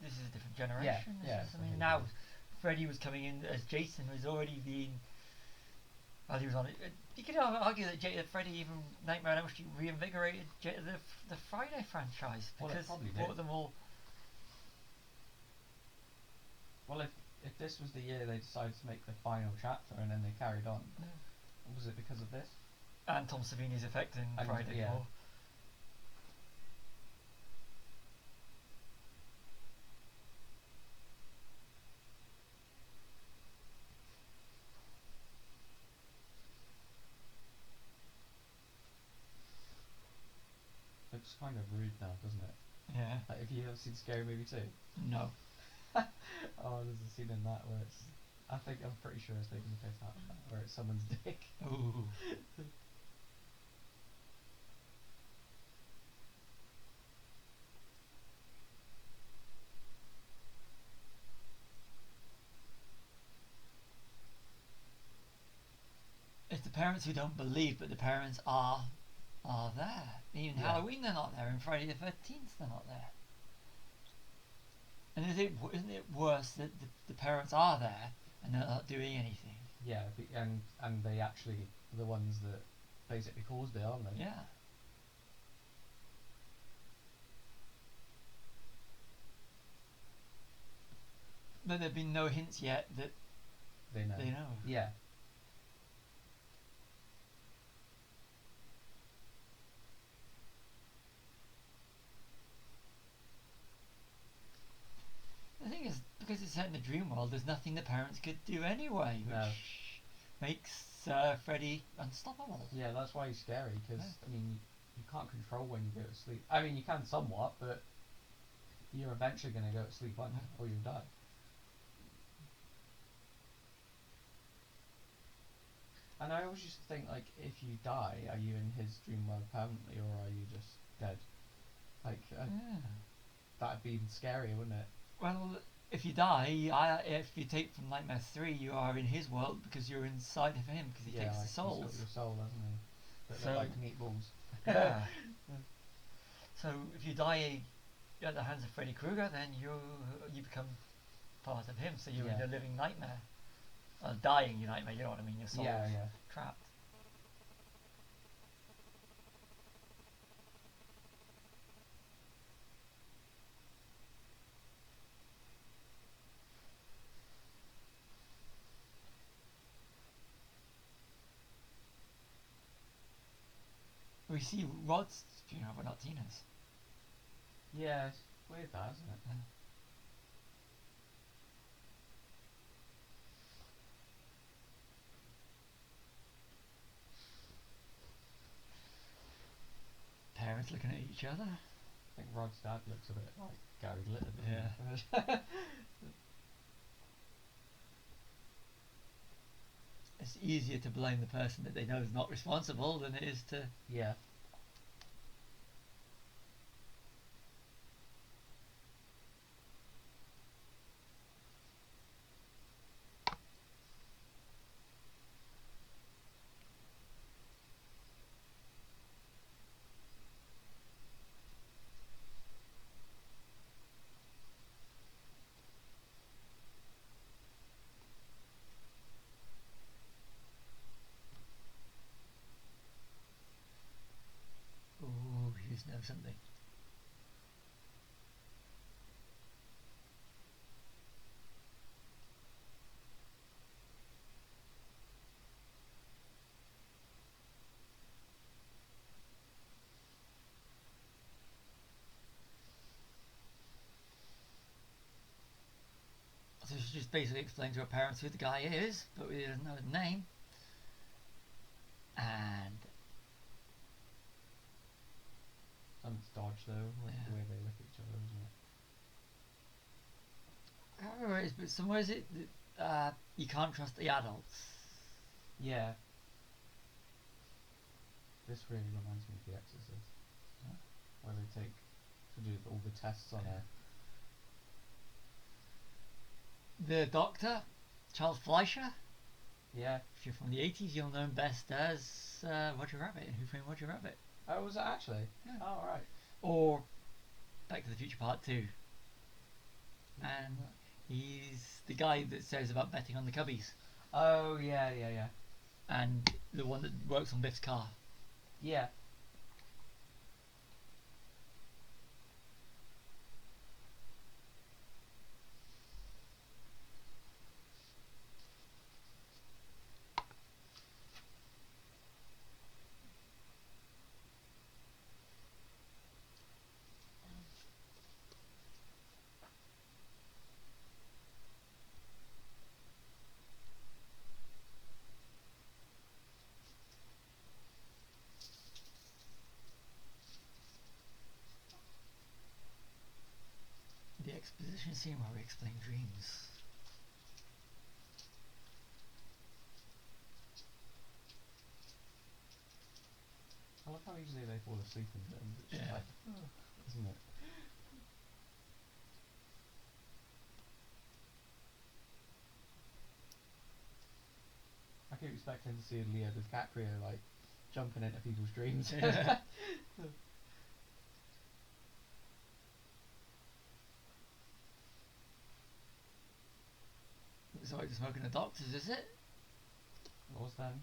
This is a different generation. yeah, I mean, now Freddy was coming in as Jason, was already being. Well, he was on it. You could argue that Freddy, even Nightmare on Elm Street, reinvigorated the Friday franchise Well, it because probably it brought did. them all. Well, if this was the year they decided to make the final chapter and then they carried on, was it because of this? And Tom Savini's effect in And, Friday yeah. 4. Looks kind of rude now, doesn't it? Yeah. Like, have you ever seen Scary Movie 2? No. Oh, there's a scene in that where it's, I'm pretty sure it's taking the piss out of that, where it's someone's dick. Ooh. It's the parents who don't believe, but the parents are are there. Even Yeah. Halloween they're not there, and Friday the 13th they're not there. And isn't it worse that the parents are there and they're not doing anything? Yeah, and they actually are the ones that basically caused it, aren't they? Yeah. But there've been no hints yet that They know. they know. Yeah. The thing is, because it's set in the dream world, there's nothing the parents could do anyway, which No. makes Freddy unstoppable. Yeah, that's why he's scary, because, Yeah. I mean, you can't control when you go to sleep. I mean, you can somewhat, but you're eventually going to go to sleep, aren't you? Or you'll die. And I always used to think, like, if you die, are you in his dream world permanently, or are you just dead? Like, Yeah. that'd be scary, wouldn't it? Well, if you die, if you take from Nightmare 3, you are in his world because you're inside of him because he takes the He's souls. got your soul, hasn't he? That So- look like meatballs. Yeah. So if you die at the hands of Freddy Krueger, then you become part of him. So you're in Yeah. a living nightmare, a dying nightmare. You know what I mean? Your soul's Yeah. trapped. We see Rod's funeral, but not Tina's. Yeah, it's weird that, isn't it? Yeah. Parents looking at each other. I think Rod's dad looks a bit like Gary Glitter. Yeah. It's easier to blame the person that they know is not responsible than it is to. Yeah. Ooh, you know something. So she just basically explained to her parents who the guy is, but we didn't know his name. And Some dodge though, like Yeah. the way they look at each other, isn't it? I don't know where it is, but somewhere is it that you can't trust the adults. Yeah. This really reminds me of The Exorcist, Huh? where they take to do all the tests on her. The doctor, Charles Fleischer. Yeah. If you're from the 80s, you'll know him best as Roger Rabbit in Who Framed Roger Rabbit. Oh, was it actually? Yeah. Oh, right. Or Back to the Future Part 2. And he's the guy that says about betting on the Cubbies. Oh, yeah. And the one that works on Biff's car. Yeah. The exposition scene where we explain dreams. I love how easily they fall asleep in them. It's just Yeah. like, isn't it? I keep expecting to see Leo DiCaprio like jumping into people's dreams. Yeah. It's like smoking the doctors, is it? What was that?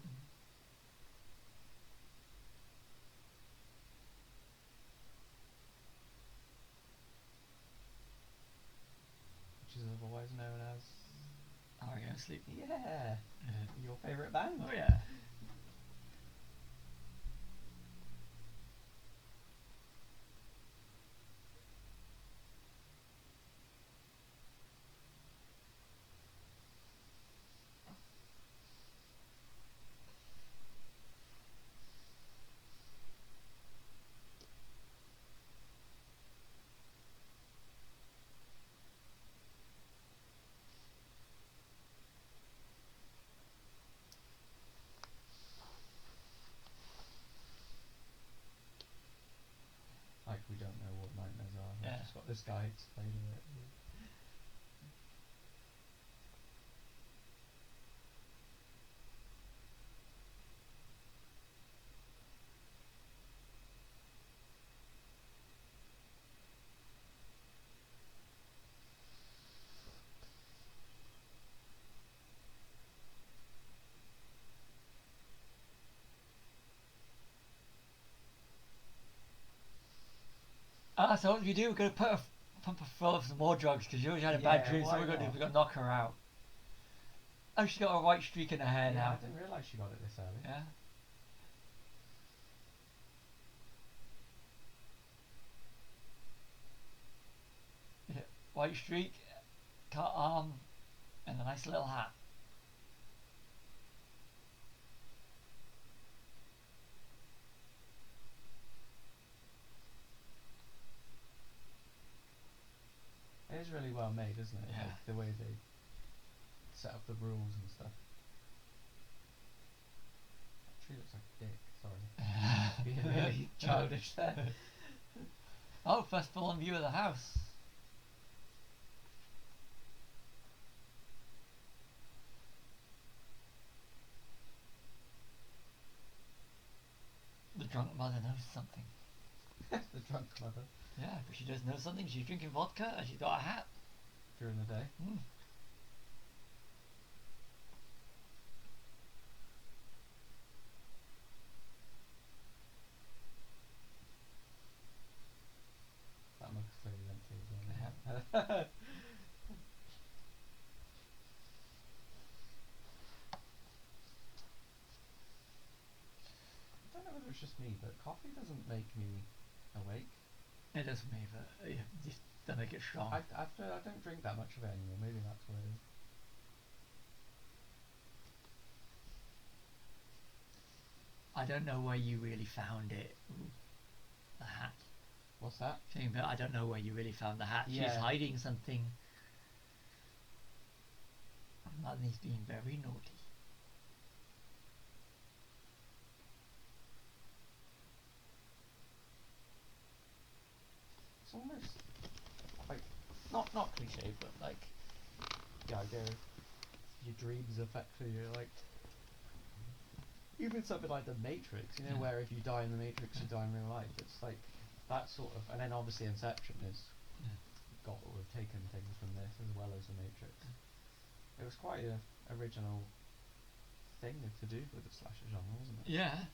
Which is otherwise known as... REM Sleep. Yeah. Yeah. Your favourite band. Oh yeah. Like we don't know what nightmares are. We've Yeah. just got this guy explaining it. So what do we do? We're going to pump her full of some more drugs because she already had a bad Yeah, dream. So why we're going to not? we're going to knock her out. Oh, she's got a white streak in her hair Yeah, now. I didn't realise she got it this early. Yeah. Yeah. White streak, cut arm, and a nice little hat. It is really well made, isn't it? Yeah. Like the way they set up the rules and stuff. Actually looks like a dick, sorry. Being really childish there. Oh, first full on view of the house. The drunk mother knows something. The drunk mother Yeah, but she does know something. She's drinking vodka and she's got a hat. during the day. Mm. That mug's clearly empty as well. Yeah. I don't know whether it's just me, but coffee doesn't make me awake. It does for me, but just don't make it strong. I don't drink that much of it anymore. Maybe that's what it is. I don't know where you really found it. Ooh, the hat. What's that? Saying that I don't know where you really found the hat. She's Yeah. hiding something. Mother's being very naughty. It's almost like not cliche, but like the idea of your dreams affecting you, like even something like the Matrix, you know, Yeah. where if you die in the Matrix, you die in real life. It's like that sort of, and then obviously Inception has Yeah. got or taken things from this as well as the Matrix. It was quite a original thing to do with the slasher genre, wasn't it? Yeah.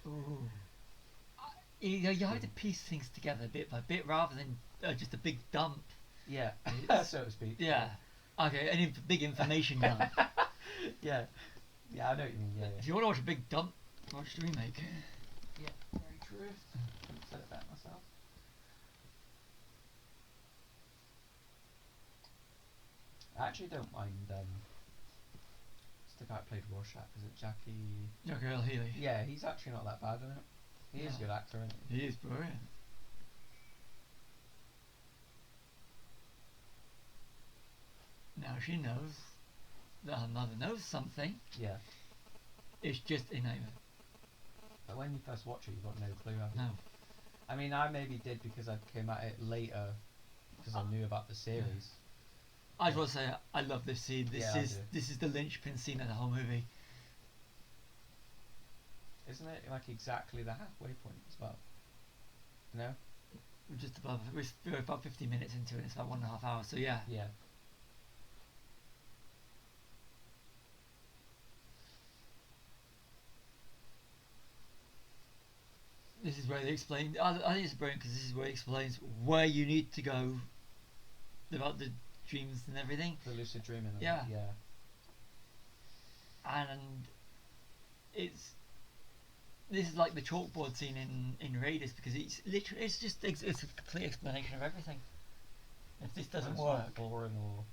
Ooh. You have to piece things together bit by bit rather than just a big dump. Yeah, It's- so to speak. Yeah. Okay, an big information dump. Yeah, yeah, I know what you mean. Yeah, If you want to watch a big dump, watch the remake. yeah. Very true. Couldn't have said it better myself. I actually don't mind. It's the guy who played Rorschach. Is it Jackie? Joker Earl Healy. Yeah, he's actually not that bad in it. He is a No. good actor, isn't he? He is brilliant. Now she knows that her mother knows something. Yeah. It's just a nightmare. But when you first watch it, you've got no clue. Have you? No. I mean, I maybe did because I came at it later because I knew about the series. I just want to say I love this scene. Yeah, I do. This is the linchpin scene of the whole movie. Isn't it like exactly the halfway point as well? No? We're just above. We're about 50 minutes into it. It's about 1.5 hours. So yeah. Yeah. This is where they explain. I think it's brilliant because this is where he explains where you need to go about the dreams and everything. The lucid dreaming. Yeah. Yeah. And this is like the chalkboard scene in Raiders because it's literally it's a complete explanation of everything. If this doesn't It's work, not boring or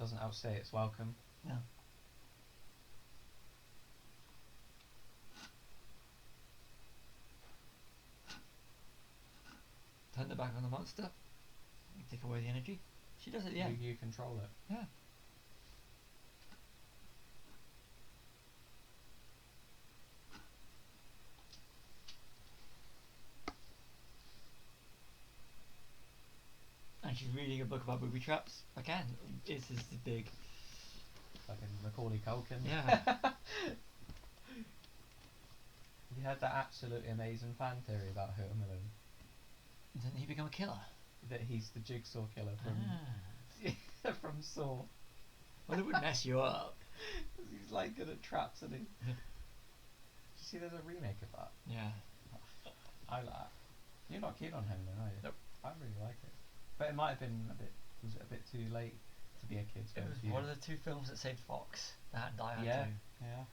doesn't outstay its welcome. no. Turn the back on the monster. Take away the energy. She does it. Yeah. You control it. Yeah. And she's reading a book about booby traps. Again, this is the big. Fucking Macaulay Culkin. Yeah. You had that absolutely amazing fan theory about Home Alone. Didn't he become a killer? That he's the jigsaw killer from from Saw. Well, it would mess you up. He's like good at traps, and he. Did you see there's a remake of that? Yeah. I like. You're not keen on Home Alone, are you? Nope. I really like it, but it might have been a bit. Was it a bit too late to be a kid's It film was for you? one of the 2 films that saved Fox. That Die Hard Yeah. 2. Yeah.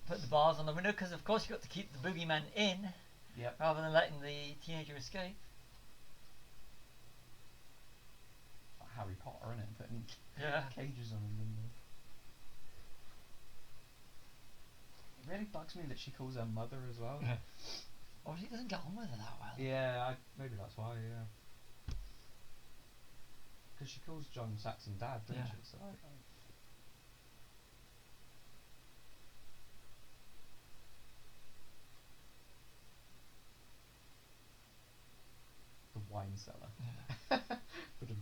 Put the bars on the window because, of course, you got to keep the boogeyman in Yep. rather than letting the teenager escape. Like Harry Potter, innit? Putting Yeah. cages on him. It really bugs me that she calls her mother as well. Or he doesn't get on with her that well. Yeah, maybe that's why. Yeah. Because she calls John Saxon dad, doesn't Yeah. she? So the wine cellar. Yeah. Ba-dum.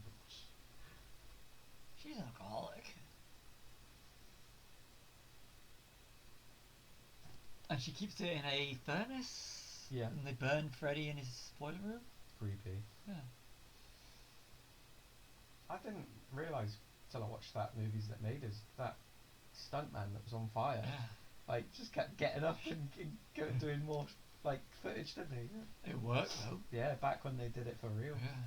She's an alcoholic. And she keeps it in a furnace. Yeah. And they burn Freddy in his boiler room. Creepy. Yeah. I didn't realise till I watched that Movies That Made Us that stuntman that was on fire. Yeah. Like just kept getting up and doing more like footage, didn't he? It worked though. Yeah, back when they did it for real. Yeah.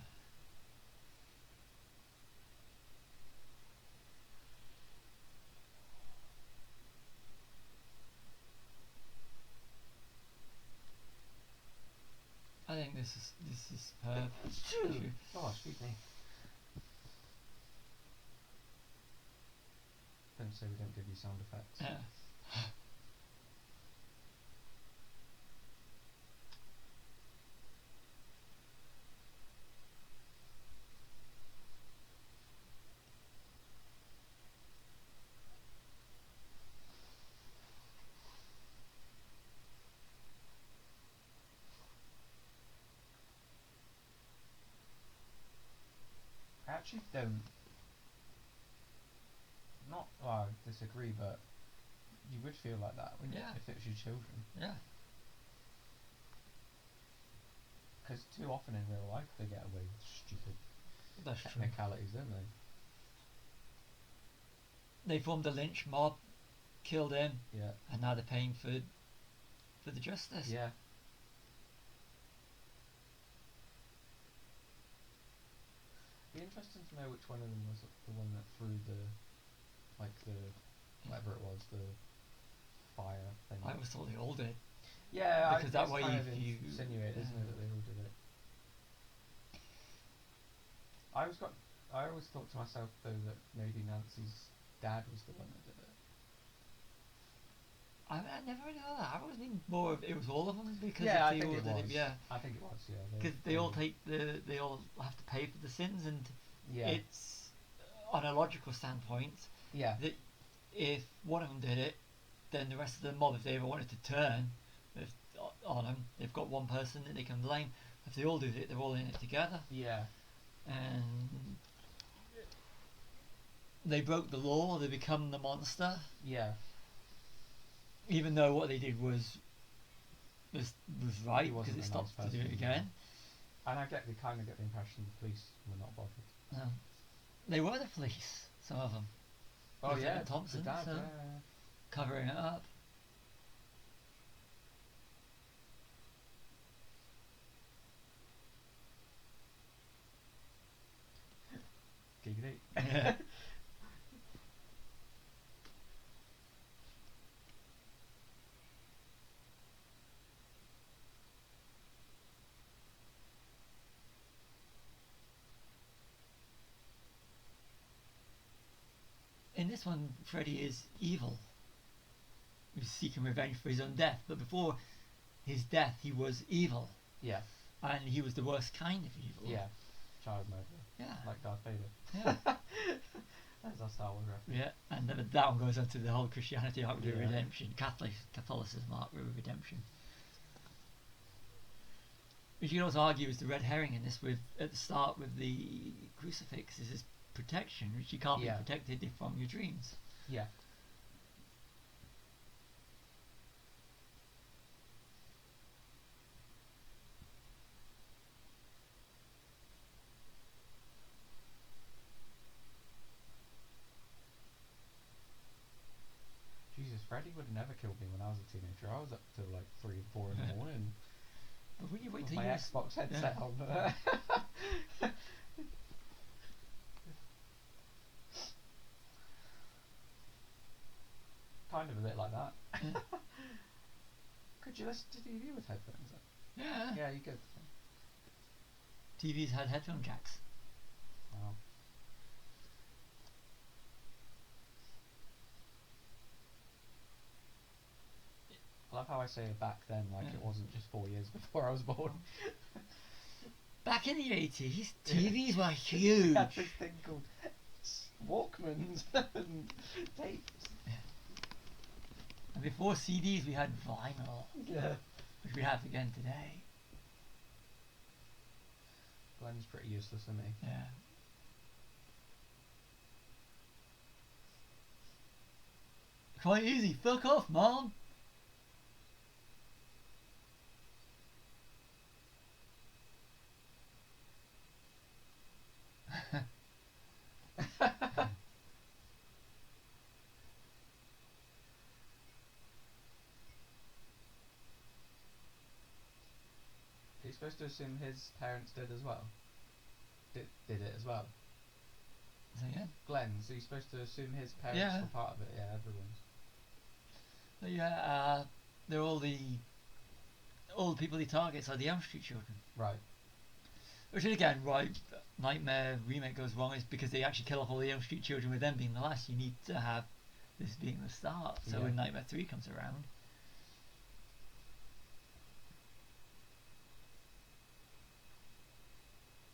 I think this is perfect. Oh, excuse me. Don't say we don't give you sound effects. Yeah. I actually don't. Not, well, I disagree, but you would feel like that, wouldn't Yeah. you, if it was your children? Yeah. Because too often in real life they get away with stupid That's true. technicalities, don't they? They formed a lynch mob, killed him, Yeah. and now they're paying for the justice. Yeah. Be interesting to know which one of them was the one that threw the, like the, whatever it was, the fire thing. I always thought they all did. Yeah, because that it's way kind of you insinuate, isn't it, that they all did it. I always thought to myself though that maybe Nancy's dad was the one that did it. I never really thought that. I was thinking more of it was all of them because Yeah, I if they think all it did was. it, yeah. I think it was, yeah. Because they all they all have to pay for the sins, and Yeah. it's on a logical standpoint Yeah. that if one of them did it, then the rest of the mob, if they ever wanted to turn on him, they've got one person that they can blame. If they all do it, they're all in it together. Yeah. And they broke the law, they become the monster. Yeah. Even though what they did was right, because it a stopped nice to do it person, again. And I kind of get the impression the police were not bothered. They were the police, some of them. Oh Lieutenant yeah, Thompson, the dad, so yeah. covering it up. Giggity. Yeah. In this one, Freddy is evil. He's seeking revenge for his own death, but before his death, he was evil, Yeah. and he was the worst kind of evil. Yeah. Child murderer. Yeah. Like Darth Vader. Yeah. That's our Star Wars reference. Yeah, and then that one goes on to the whole Christianity arc with Yeah. redemption, Catholicism arc with redemption. Which you can also argue is the red herring in this, with at the start with the crucifix is his protection, which you can't Yeah. be protected from your dreams. Yeah. Jesus, Freddy would have never killed me when I was a teenager. I was up till like 3 or 4 in the morning But when you wait with till my you Xbox headset yeah. on. Kind of a bit like that. Yeah. Could you listen to TV with headphones on? Yeah. Yeah, you could. TVs had headphone jacks. Wow. I love how I say it back then, like Yeah. it wasn't just 4 years before I was born. Back in the 80s, TVs were huge. We had this thing called Walkmans and tapes. And before CDs, we had vinyl, Yeah. which we have again today. Glenn's pretty useless for me. Yeah. Quite easy. Fuck off, Mom. Are you supposed to assume his parents did as well? Did it as well? So yeah. Glenn's, are you supposed to assume his parents Yeah. were part of it? Yeah, everyone's. So yeah, they're all the people he targets are the Elm Street children. Right. Which is again, right, Nightmare remake goes wrong is because they actually kill off all the Elm Street children with them being the last. You need to have this being the start. So Yeah. when Nightmare 3 comes around,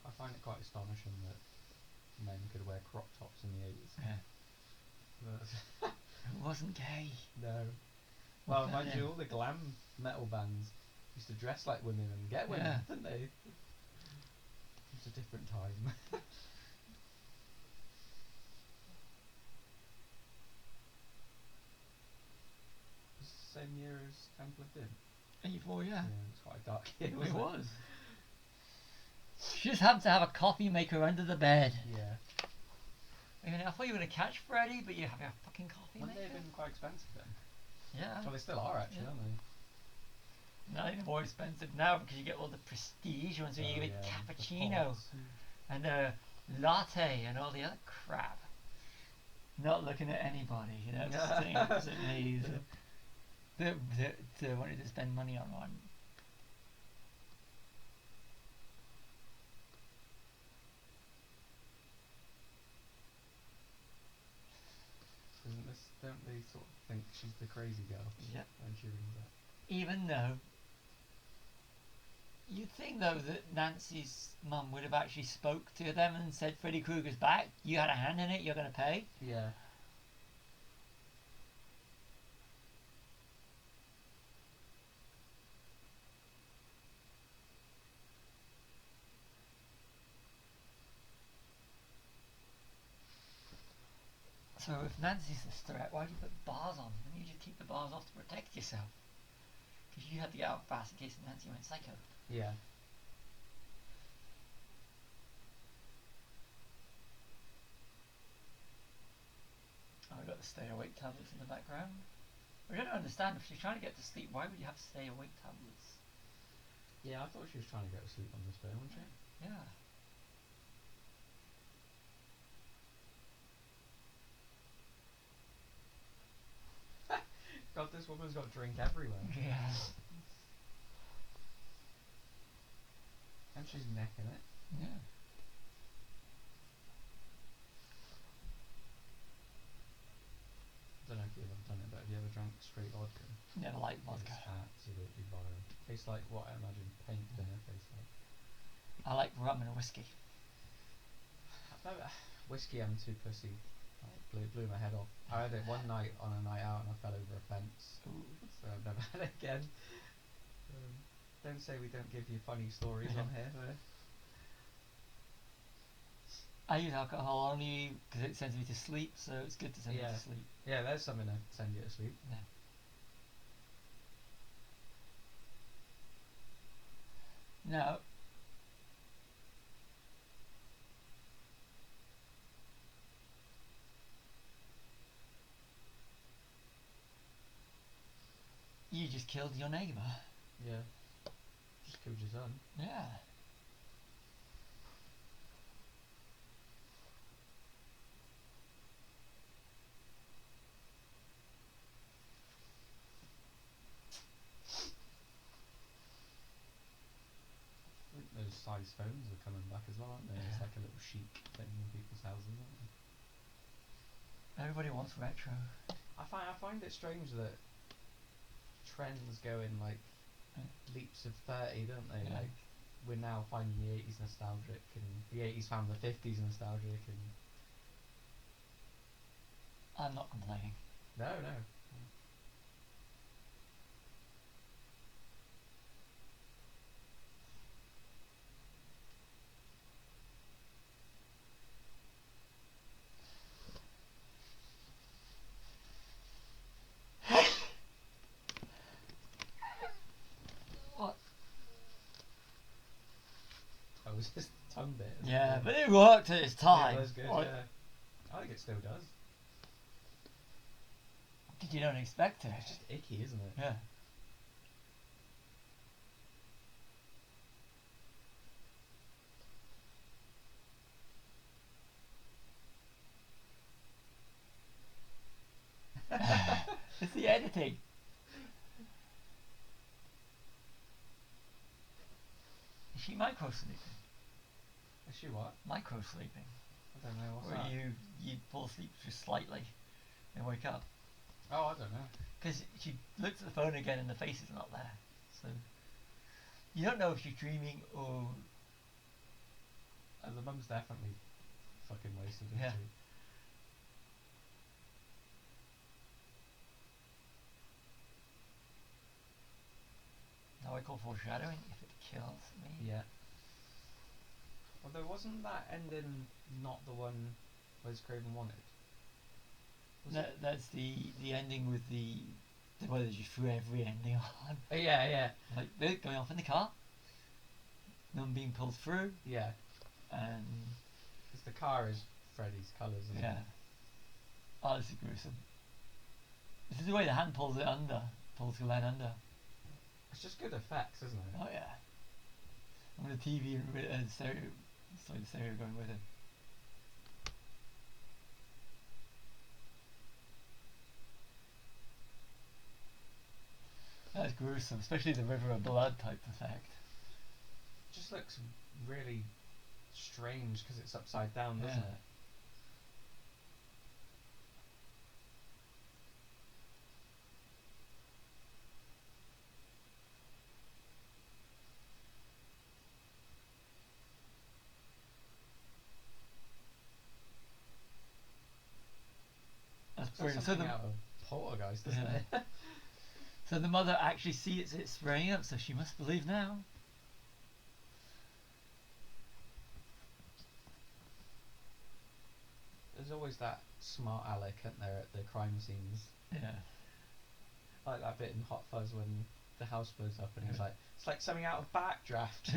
I find it quite astonishing that men could wear crop tops in the 80s. yeah, But it wasn't gay. no. Well, Well, mind yeah. you, all the glam metal bands used to dress like women and get women, Yeah. didn't they? It was a different time. It was the same year as Temple of Doom. 84, yeah. Yeah, it was quite a dark year. It wasn't was. She just happened to have a coffee maker under the bed. Yeah. I thought you were going to catch Freddy, but you have a fucking coffee Wouldn't they maker? have been quite expensive then? Yeah. Well, they still are actually, Yeah. aren't they? Now they're more expensive now because you get all the prestige ones where you Oh, get yeah, the cappuccino pots. and latte and all the other crap. Not looking at anybody, just saying at me that wanted to spend money on one. Don't they sort of think she's the crazy girl Yep. when she rings up? Even though you'd think though that Nancy's mum would have actually spoke to them and said Freddy Krueger's back, you had a hand in it, you're going to pay. Yeah. So if Nancy's the threat, why do you put bars on? Then you just keep the bars off to protect yourself. Because you had to get out fast in case Nancy went psycho. Yeah. Oh, we got the stay awake tablets in the background. I don't understand, if she's trying to get to sleep, why would you have stay awake tablets? Yeah, I thought she was trying to go to sleep on this phone, wasn't she? Yeah. God, this woman's got drink everywhere. Yeah. And she's necking it. Yeah. I don't know if you've ever done it, but have you ever drank straight vodka? Never liked vodka. It's absolutely vile. Tastes like what I imagine paint thinner tastes like. I like rum and whiskey. Whiskey, I'm too pussy. Blew my head off. I had it one night on a night out and I fell over a fence. Ooh. So I've never had it again. Don't say we don't give you funny stories on here. I use alcohol only because it sends me to sleep, so it's good to send me to sleep. Yeah, there's something to send you to sleep. Yeah. Now, you just killed your neighbour. Yeah. Just killed your son. Yeah. I think those size phones are coming back as well, aren't they? It's Yeah. like a little chic thing in people's houses, aren't they? Everybody wants retro. I find it strange that trends go in like leaps of 30, don't they? Yeah. Like we're now finding the 80s nostalgic, and the 80s found the 50s nostalgic, and I'm not complaining. no. What? I was just tongue bit. Yeah, but it worked at its time. It was good, What? yeah. I think it still does. Did you not expect it? It's just icky, isn't it? Yeah. It's the editing. Is she micro sleeping? Is she what? Micro sleeping. I don't know, what's Where that? you fall asleep just slightly and wake up. Oh, I don't know. Because she looks at the phone again and the face is not there. So you don't know if she's dreaming or... The mum's definitely fucking wasted, isn't Yeah. she? Now I call foreshadowing if it kills me. Yeah. Although wasn't that ending not the one Wes Craven wanted? Was it? That's the ending with the way they just threw every ending on. Yeah. Like they're going off in the car, them being pulled through, Yeah. and Because the car is Freddy's colours, isn't yeah. it? Oh, this is gruesome. This is the way the hand pulls Glenn under. It's just good effects, isn't it? Oh yeah. And the TV and stereo, sorry, the stereo going with it. That's gruesome, especially the river of blood type effect. It just looks really strange because it's upside down, doesn't Yeah. it? That's It's brilliant. So something the out of Poltergeist, doesn't Yeah. it? so the mother actually sees it spraying up, so she must believe now. There's always that smart Alec, aren't there, at the crime scenes? Yeah. Like that bit in Hot Fuzz when the house blows up and he's like, it's like something out of Backdraft.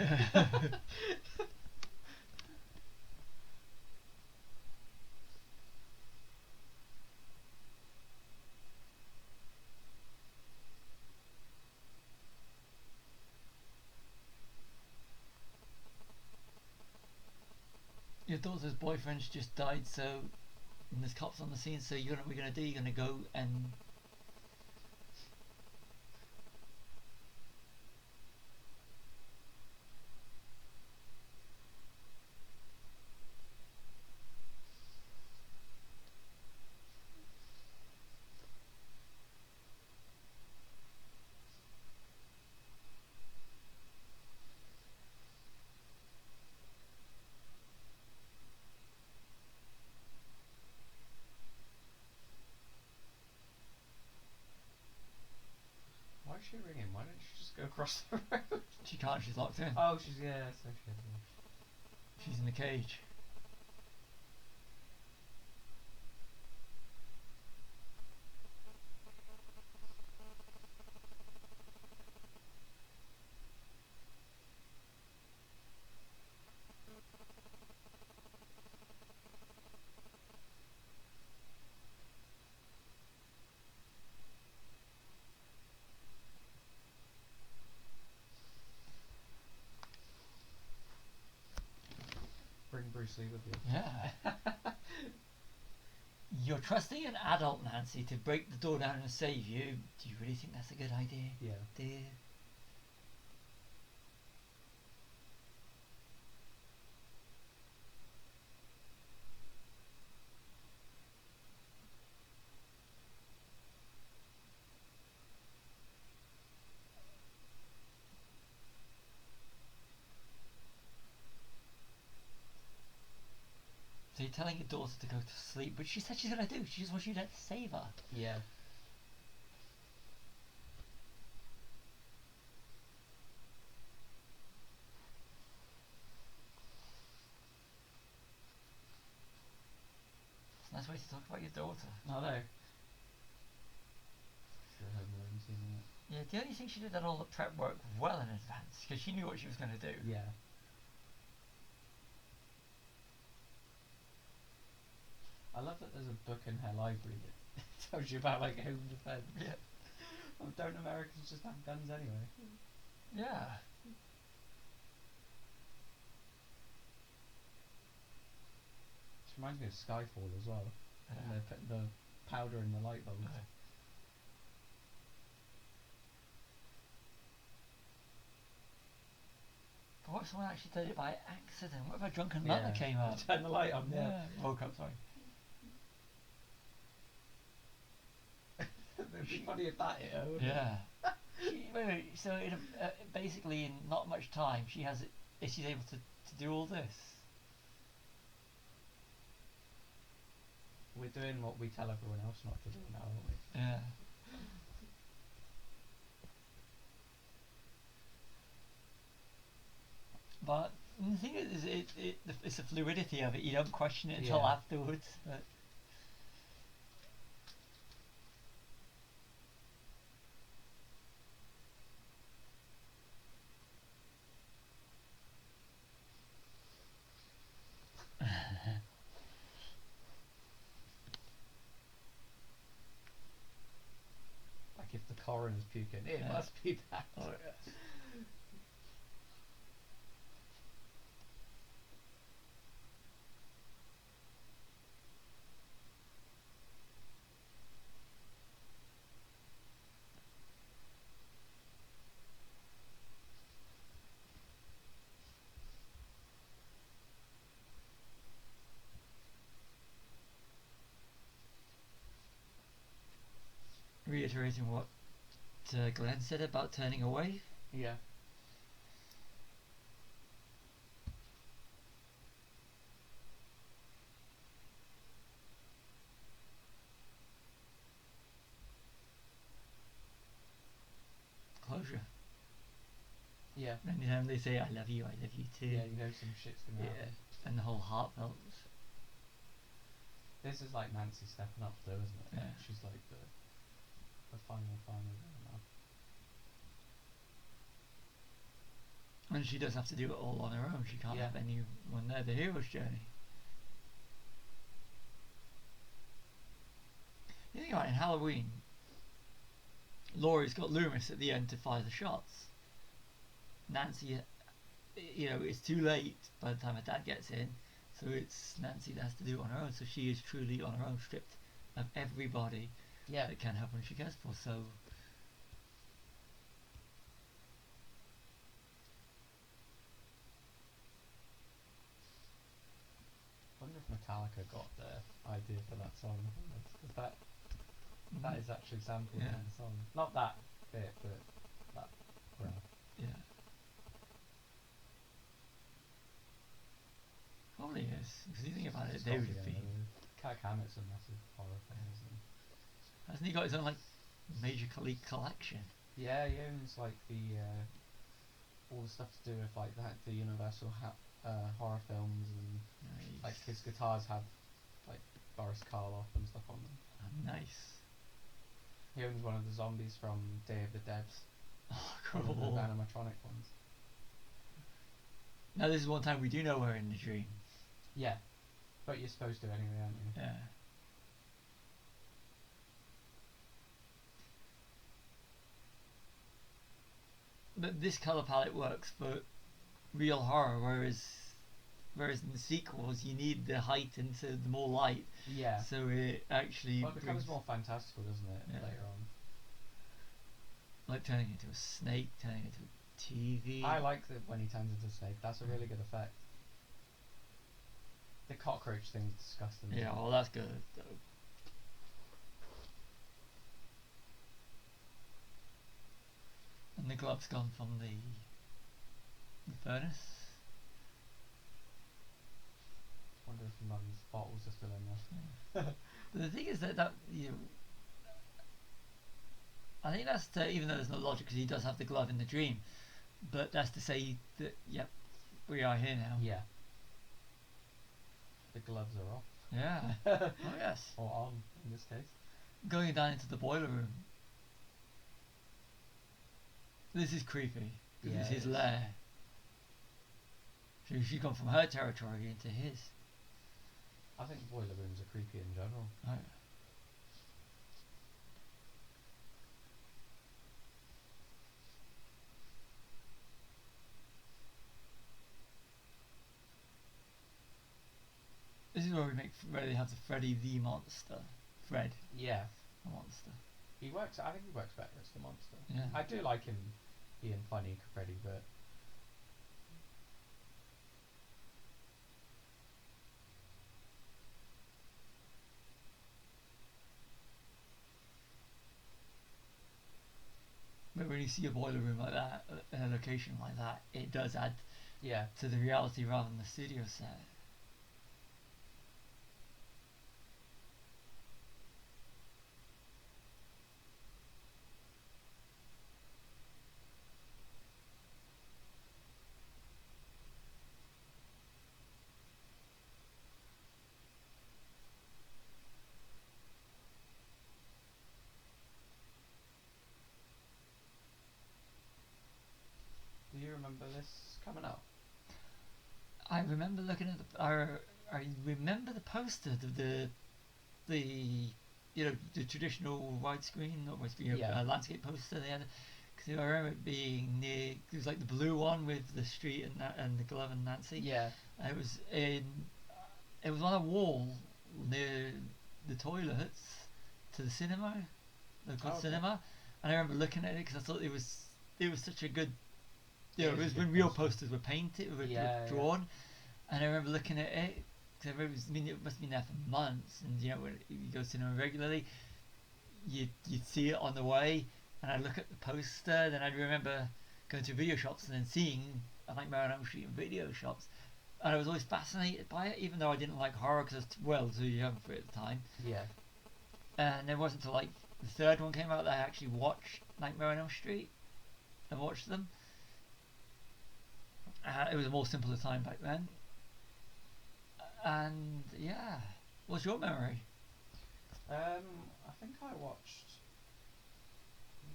Your daughter's boyfriend's just died, so and there's cops on the scene. So what are we gonna do? You're gonna go and Why is she ringing? Why don't you just go across the road? she can't. She's locked in. Oh, she's, yeah, so she is. She's in the cage. Bring Bruce Lee with you. Yeah. You're trusting an adult, Nancy, to break the door down and save you. Do you really think that's a good idea? Yeah. Dear. So you're telling your daughter to go to sleep, but she said she's gonna do. She just wants you to save her. Yeah. It's a nice way to talk about your daughter. I know. Still Home Alone scene in it. Yeah, the only thing she did all the prep work well in advance, because she knew what she was going to do. Yeah. I love that there's a book in her library that tells you about like home defense. Yeah. Well, don't Americans just have guns anyway? Yeah. This reminds me of Skyfall as well. Yeah. And they're putting the powder in the light bulbs. Okay. But what if someone actually did it by accident? What if a drunken mother came up? Turn the light on. Yeah. Woke up, sorry. It'd be funny if that hit her, wouldn't it? Yeah. Wait, so basically in not much time she's able to do all this. We're doing what we tell everyone else not to do now, aren't we? Yeah. But the thing is, it's the fluidity of it. You don't question it until Yeah. afterwards. But Like if the coroner's puking, it Yeah. must be that. oh, yeah. Reiterating what Glenn said about turning away. Yeah. Closure. Yeah. Anytime they say I love you too. Yeah, you know some shit's gonna Yeah. happen. And the whole heartfelt. This is like Nancy stepping up though, isn't it? Yeah. She's like the final girl now. And she does have to do it all on her own. She can't Yeah. have anyone there. The hero's journey. You think about it, in Halloween, Laurie's got Loomis at the end to fire the shots. Nancy, it's too late by the time her dad gets in, so it's Nancy that has to do it on her own. So she is truly on her own, stripped of everybody Yeah. that can help when she cares for. So I wonder if Metallica got the idea for that song, because that is actually sampled Yeah. in the song. Not that bit, but that grab. yeah, probably is. Because you think about it, It's they got would to have be, been. Kirk Hammett's a massive horror fan, isn't he? Hasn't he got his own like major collection? Yeah, he owns like the all the stuff to do with like the Universal horror films, and Nice. like his guitars have like Boris Karloff and stuff on them. Nice. He owns one of the zombies from Day of the Dead, Oh, one of cool. the animatronic ones. Now this is one time we do know we're in the dream. Yeah, but you're supposed to anyway, aren't you? Yeah. But this color palette works for real horror, whereas in the sequels you need the heightened, so the more light, Yeah. so it actually Well, it becomes brings, more fantastical, doesn't it, Yeah. later on? like turning into a snake, turning into a TV. I like that when he turns into a snake. That's a really good effect. The cockroach thing's disgusting. Yeah, well that's good though. And the glove's gone from the furnace. Wonder if Mum's bottles are still in there. But the thing is that I think that's to, even though there's no logic because he does have the glove in the dream, but that's to say that yep, we are here now. Yeah. The gloves are off. Yeah. Oh yes. Or on, in this case. Going down into the boiler room. This is creepy. This Yeah, is it his is. lair. So she's gone from her territory into his. I think boiler rooms are creepy in general. Oh. This is where they have the Freddy the monster. Fred Yeah. the monster. I think he works better as the monster. Yeah. I do like him being funny, Freddy, but But when you see a boiler room like that, in a location like that, it does add yeah. to the reality rather than the studio set. Do you remember this coming out? I remember looking at I remember the poster of the the traditional widescreen, not widescreen, Yeah. landscape poster they had. Because I remember it being near. It was like the blue one with the street and the glove and Nancy. Yeah. And it was on a wall near the toilets to the cinema, the good Oh, okay. cinema. And I remember looking at it because I thought it was such a good. It It is a was good when real poster. posters were painted, were Yeah, yeah. drawn, and I remember looking at it. Cause it must have been there for months, and when you go to cinema regularly, you'd see it on the way, and I'd look at the poster. Then I'd remember going to video shops and then seeing Nightmare on Elm Street in video shops, and I was always fascinated by it, even though I didn't like horror because I was too young for it at the time. Yeah. And it wasn't until like the third one came out that I actually watched Nightmare on Elm Street and watched them. It was a more simpler time back then, and yeah, What's your memory? I think I watched.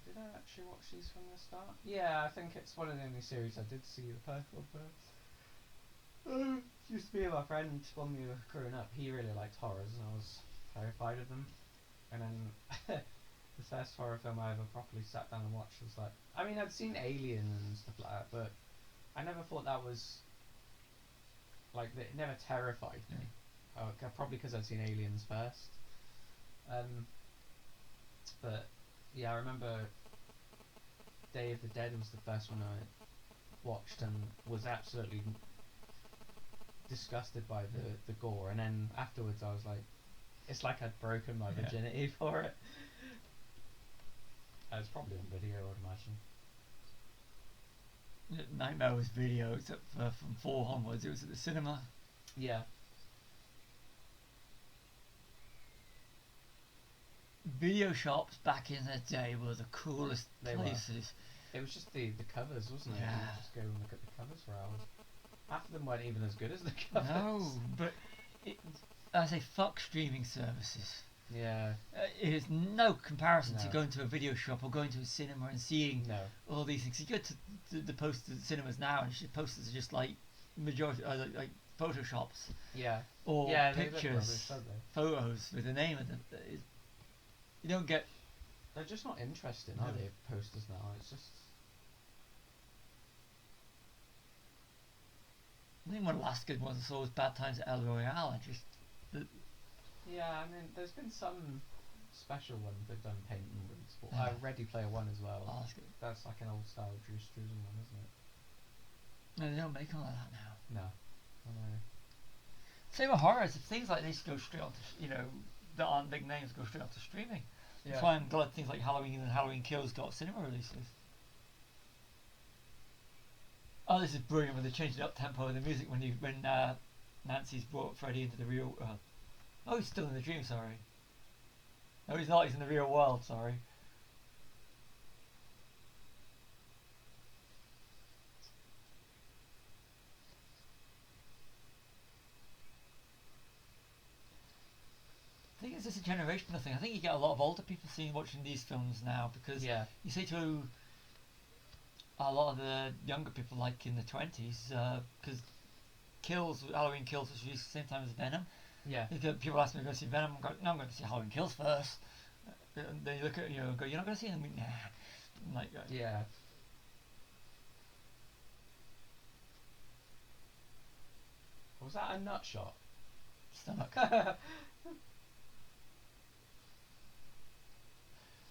Did I actually watch these from the start? Yeah, I think it's one of the only series I did see the first one first. Used to be my friend when we were growing up. He really liked horrors, and I was terrified of them. And then the first horror film I ever properly sat down and watched was like, I mean, I'd seen Alien and stuff like that, but I never thought that was like it never terrified me. Probably because I'd seen Aliens first. But yeah, I remember Day of the Dead was the first one I watched and was absolutely disgusted by the gore, and then afterwards I was like, it's like I'd broken my virginity for it. It's probably on video, I'd imagine. Nightmare was video, except for from 4 onwards, it was at the cinema. Yeah. Video shops back in the day were the coolest places. It was just the covers, wasn't it? Yeah. You just go and look at the covers for hours. Half of them weren't even as good as the covers. No, but I say fuck streaming services. Yeah. It is no comparison to going to a video shop or going to a cinema and seeing all these things. You go to the posters at cinemas now, and posters are just like majority like photoshops. Yeah. Or pictures, rubbish, photos with the name of them. You don't get. They're just not interesting, are they? Posters now. It's just. I think one of the last good ones I saw was Bad Times at El Royale. Yeah, I mean, there's been some special ones they've done painting ones. Ready Player One as well. Oh, that's good. That's like an old style Drew Struzan one, isn't it? No, they don't make them like that now. No. I know. Same with horrors. If things like this go straight onto, that aren't big names, go straight onto streaming. Yeah. That's why I'm glad things like Halloween and Halloween Kills got cinema releases. Oh, this is brilliant when they changed the up tempo of the music when Nancy's brought Freddy into the real. Oh, he's still in the dream. Sorry. No, he's not. He's in the real world. Sorry. I think it's just a generational thing. I think you get a lot of older people watching these films now because you say to a lot of the younger people, like in the 20s, because Halloween Kills was released at the same time as Venom. Yeah. People ask me to go see Venom. I go, no, I'm going to see Halloween Kills first. And they look at you and go, you're not going to see them? Nah. I'm like, yeah. Was that a nut shot? Stomach.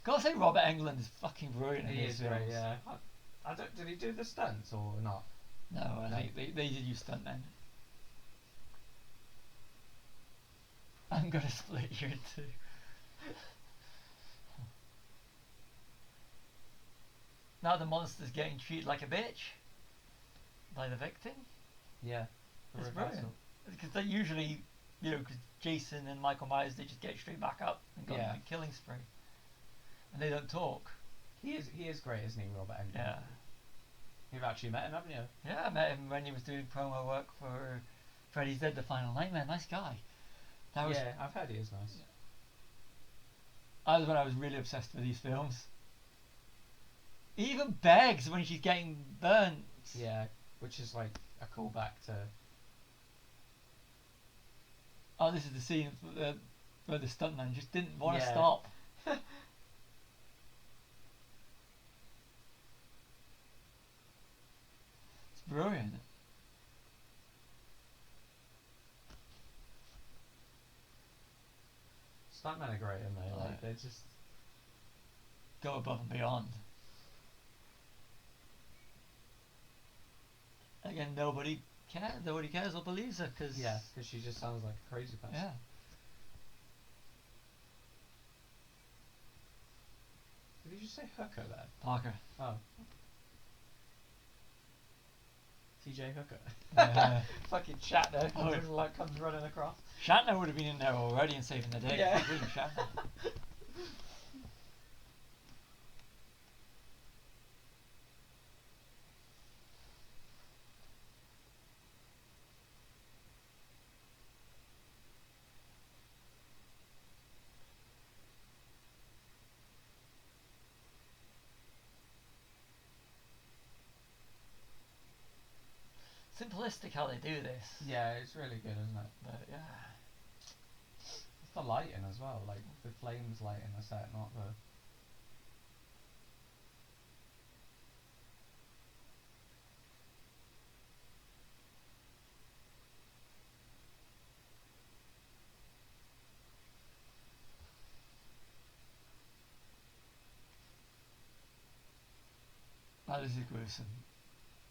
Gotta say, Robert Englund is fucking brilliant in his films. Yeah. I don't. Did he do the stunts or not? No, I think they did use stuntmen. I'm gonna split you in two. Now the monster's getting treated like a bitch by the victim. Yeah. It's brilliant. Because they usually, because Jason and Michael Myers, they just get straight back up and go on a killing spree. And they don't talk. He is great, isn't he, Robert Englund? Yeah. You've actually met him, haven't you? Yeah, I met him when he was doing promo work for Freddy's Dead: The Final Nightmare. Nice guy. I've heard he is nice. That was when I was really obsessed with these films. He even begs when she's getting burnt. Yeah, which is like a callback to. Oh, this is the scene where the stuntman just didn't want to stop. It's brilliant. Stuntmen are great, aren't they? Like they just go above and beyond. Again, nobody cares or believes her because she just sounds like a crazy person. Yeah. Did you just say hooker there? Parker. Oh. TJ Hooker. Yeah. Fucking Shatner comes running across. Shatner would have been in there already and saving the day. Yeah. Shatner. simplistic how they do this. Yeah, it's really good, isn't it? But yeah. It's the lighting as well, like the flames lighting the set, not the. Oh, this is gruesome.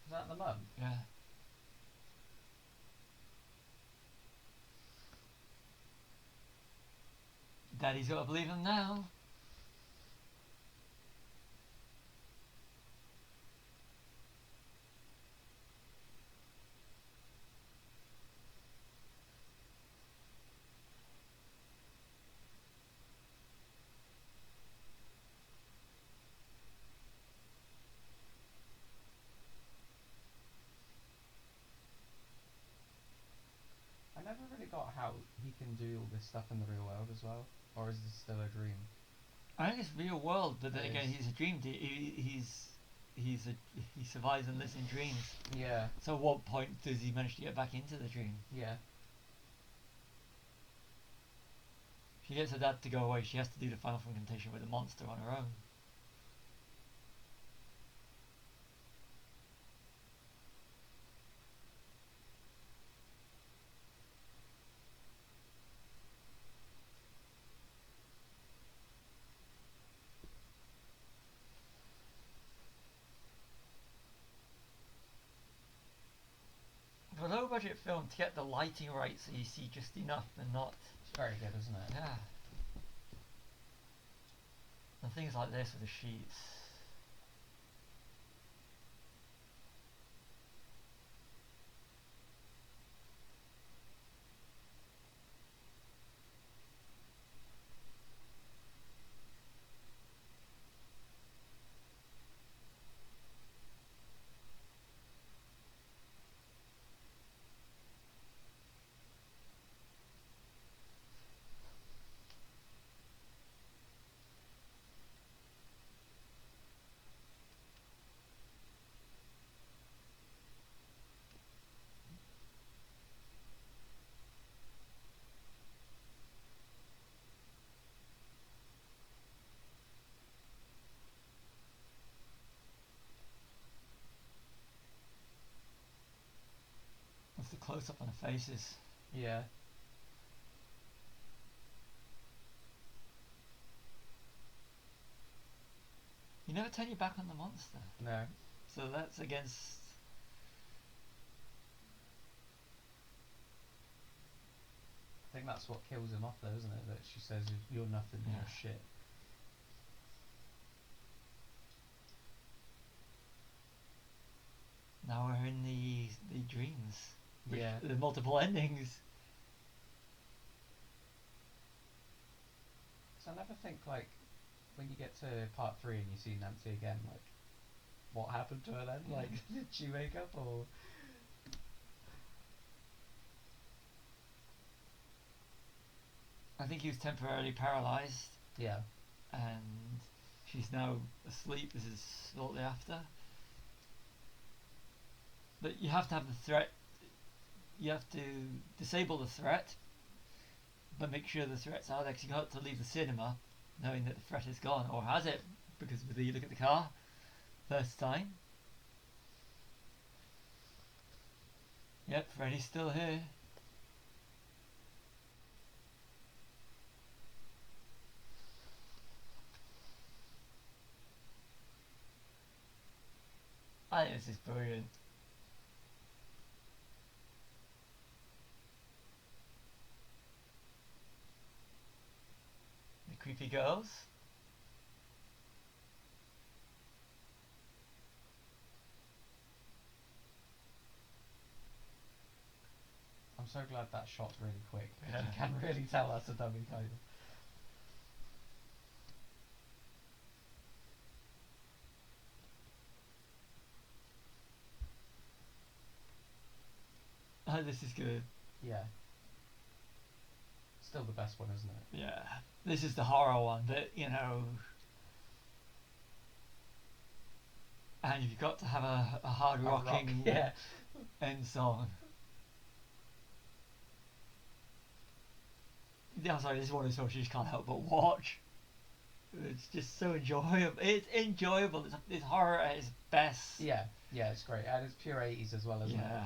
Is that the mum? Yeah. Daddy's got to believe him now. I never really got how he can do all this stuff in the real world as well, or is this still a dream? I think it's real world, but then It again, is. he's a dream. He survives and lives in dreams. Yeah, So, at what point does he manage to get back into the dream? yeah. She gets her dad to go away. She has to do the final confrontation with the monster on her own. For a low budget film, to get the lighting right so you see just enough and not. It's very good, isn't it? Yeah. And things like this with the sheets. That's the close up on the faces. Yeah. You never turn your back on the monster. No. So that's against. I think that's what kills him off, though, isn't it? That she says, "You're nothing, Yeah. you're shit." Now we're in the dreams. Yeah. The multiple endings. So I never think, like, when you get to part 3 and you see Nancy again, like, what happened to her then? Yeah. Like, did she wake up or? I think he was temporarily paralysed, Yeah. and she's now asleep. This is shortly after. But you have to have the threat. You have to disable the threat, but make sure the threat's out there. 'Cause you got to leave the cinema knowing that the threat is gone, or has it? Because whether you look at the car first time. Yep, Freddy's still here. I think this is brilliant. The creepy girls. I'm so glad that shot's really quick. 'Cause Yeah. You can really tell that's a dummy, kind of. Oh, this is good. Yeah. Still the best one, isn't it? Yeah, this is the horror one, but and you've got to have a hard A rock, rocking yeah. end song. Yeah, I'm sorry, this is one of those songs you just can't help but watch. It's just so enjoyable. It's enjoyable. It's horror at its best. Yeah, it's great, and it's pure 80s as well, isn't it? Yeah.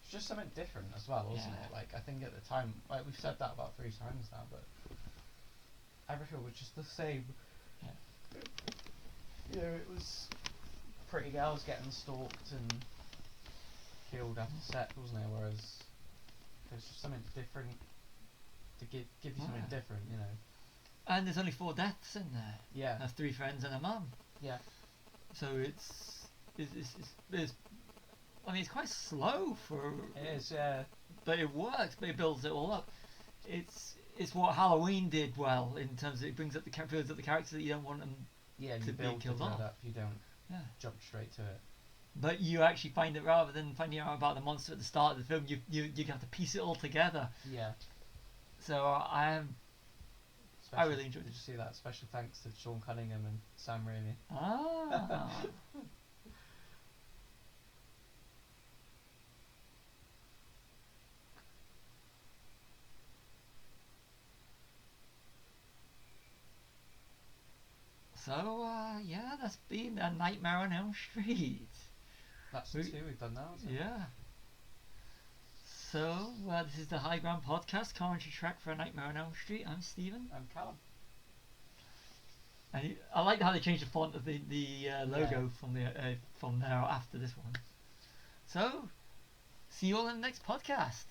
It's just something different as well, wasn't Yeah. it? Like, I think at the time, like we've said that about 3 times now, but everything was just the same. Yeah. You know, it was pretty girls getting stalked and killed after sex, wasn't it? Whereas there's just something different to give you something Yeah. different, you know. And there's only 4 deaths in there. Yeah. There's 3 friends and a mum. Yeah. So it's I mean, it's quite slow for. It is, yeah. But it works. But it builds it all up. It's what Halloween did well in terms of it builds up the characters that you don't want them. Yeah, to you be build killed the off. build up, you don't Yeah. jump straight to it. But you actually find it, rather than finding out about the monster at the start of the film, you have to piece it all together. Yeah. So I really enjoyed Did it. you see that? Special thanks to Sean Cunningham and Sam Raimi. Ah. So yeah, that's been A Nightmare on Elm Street. That's the 2 we've done now, isn't it? Yeah. So this is the High Ground Podcast commentary track for A Nightmare on Elm Street. I'm Stephen. I'm Callum. And I like how they changed the font of the logo from now after this one. So, see you all in the next podcast.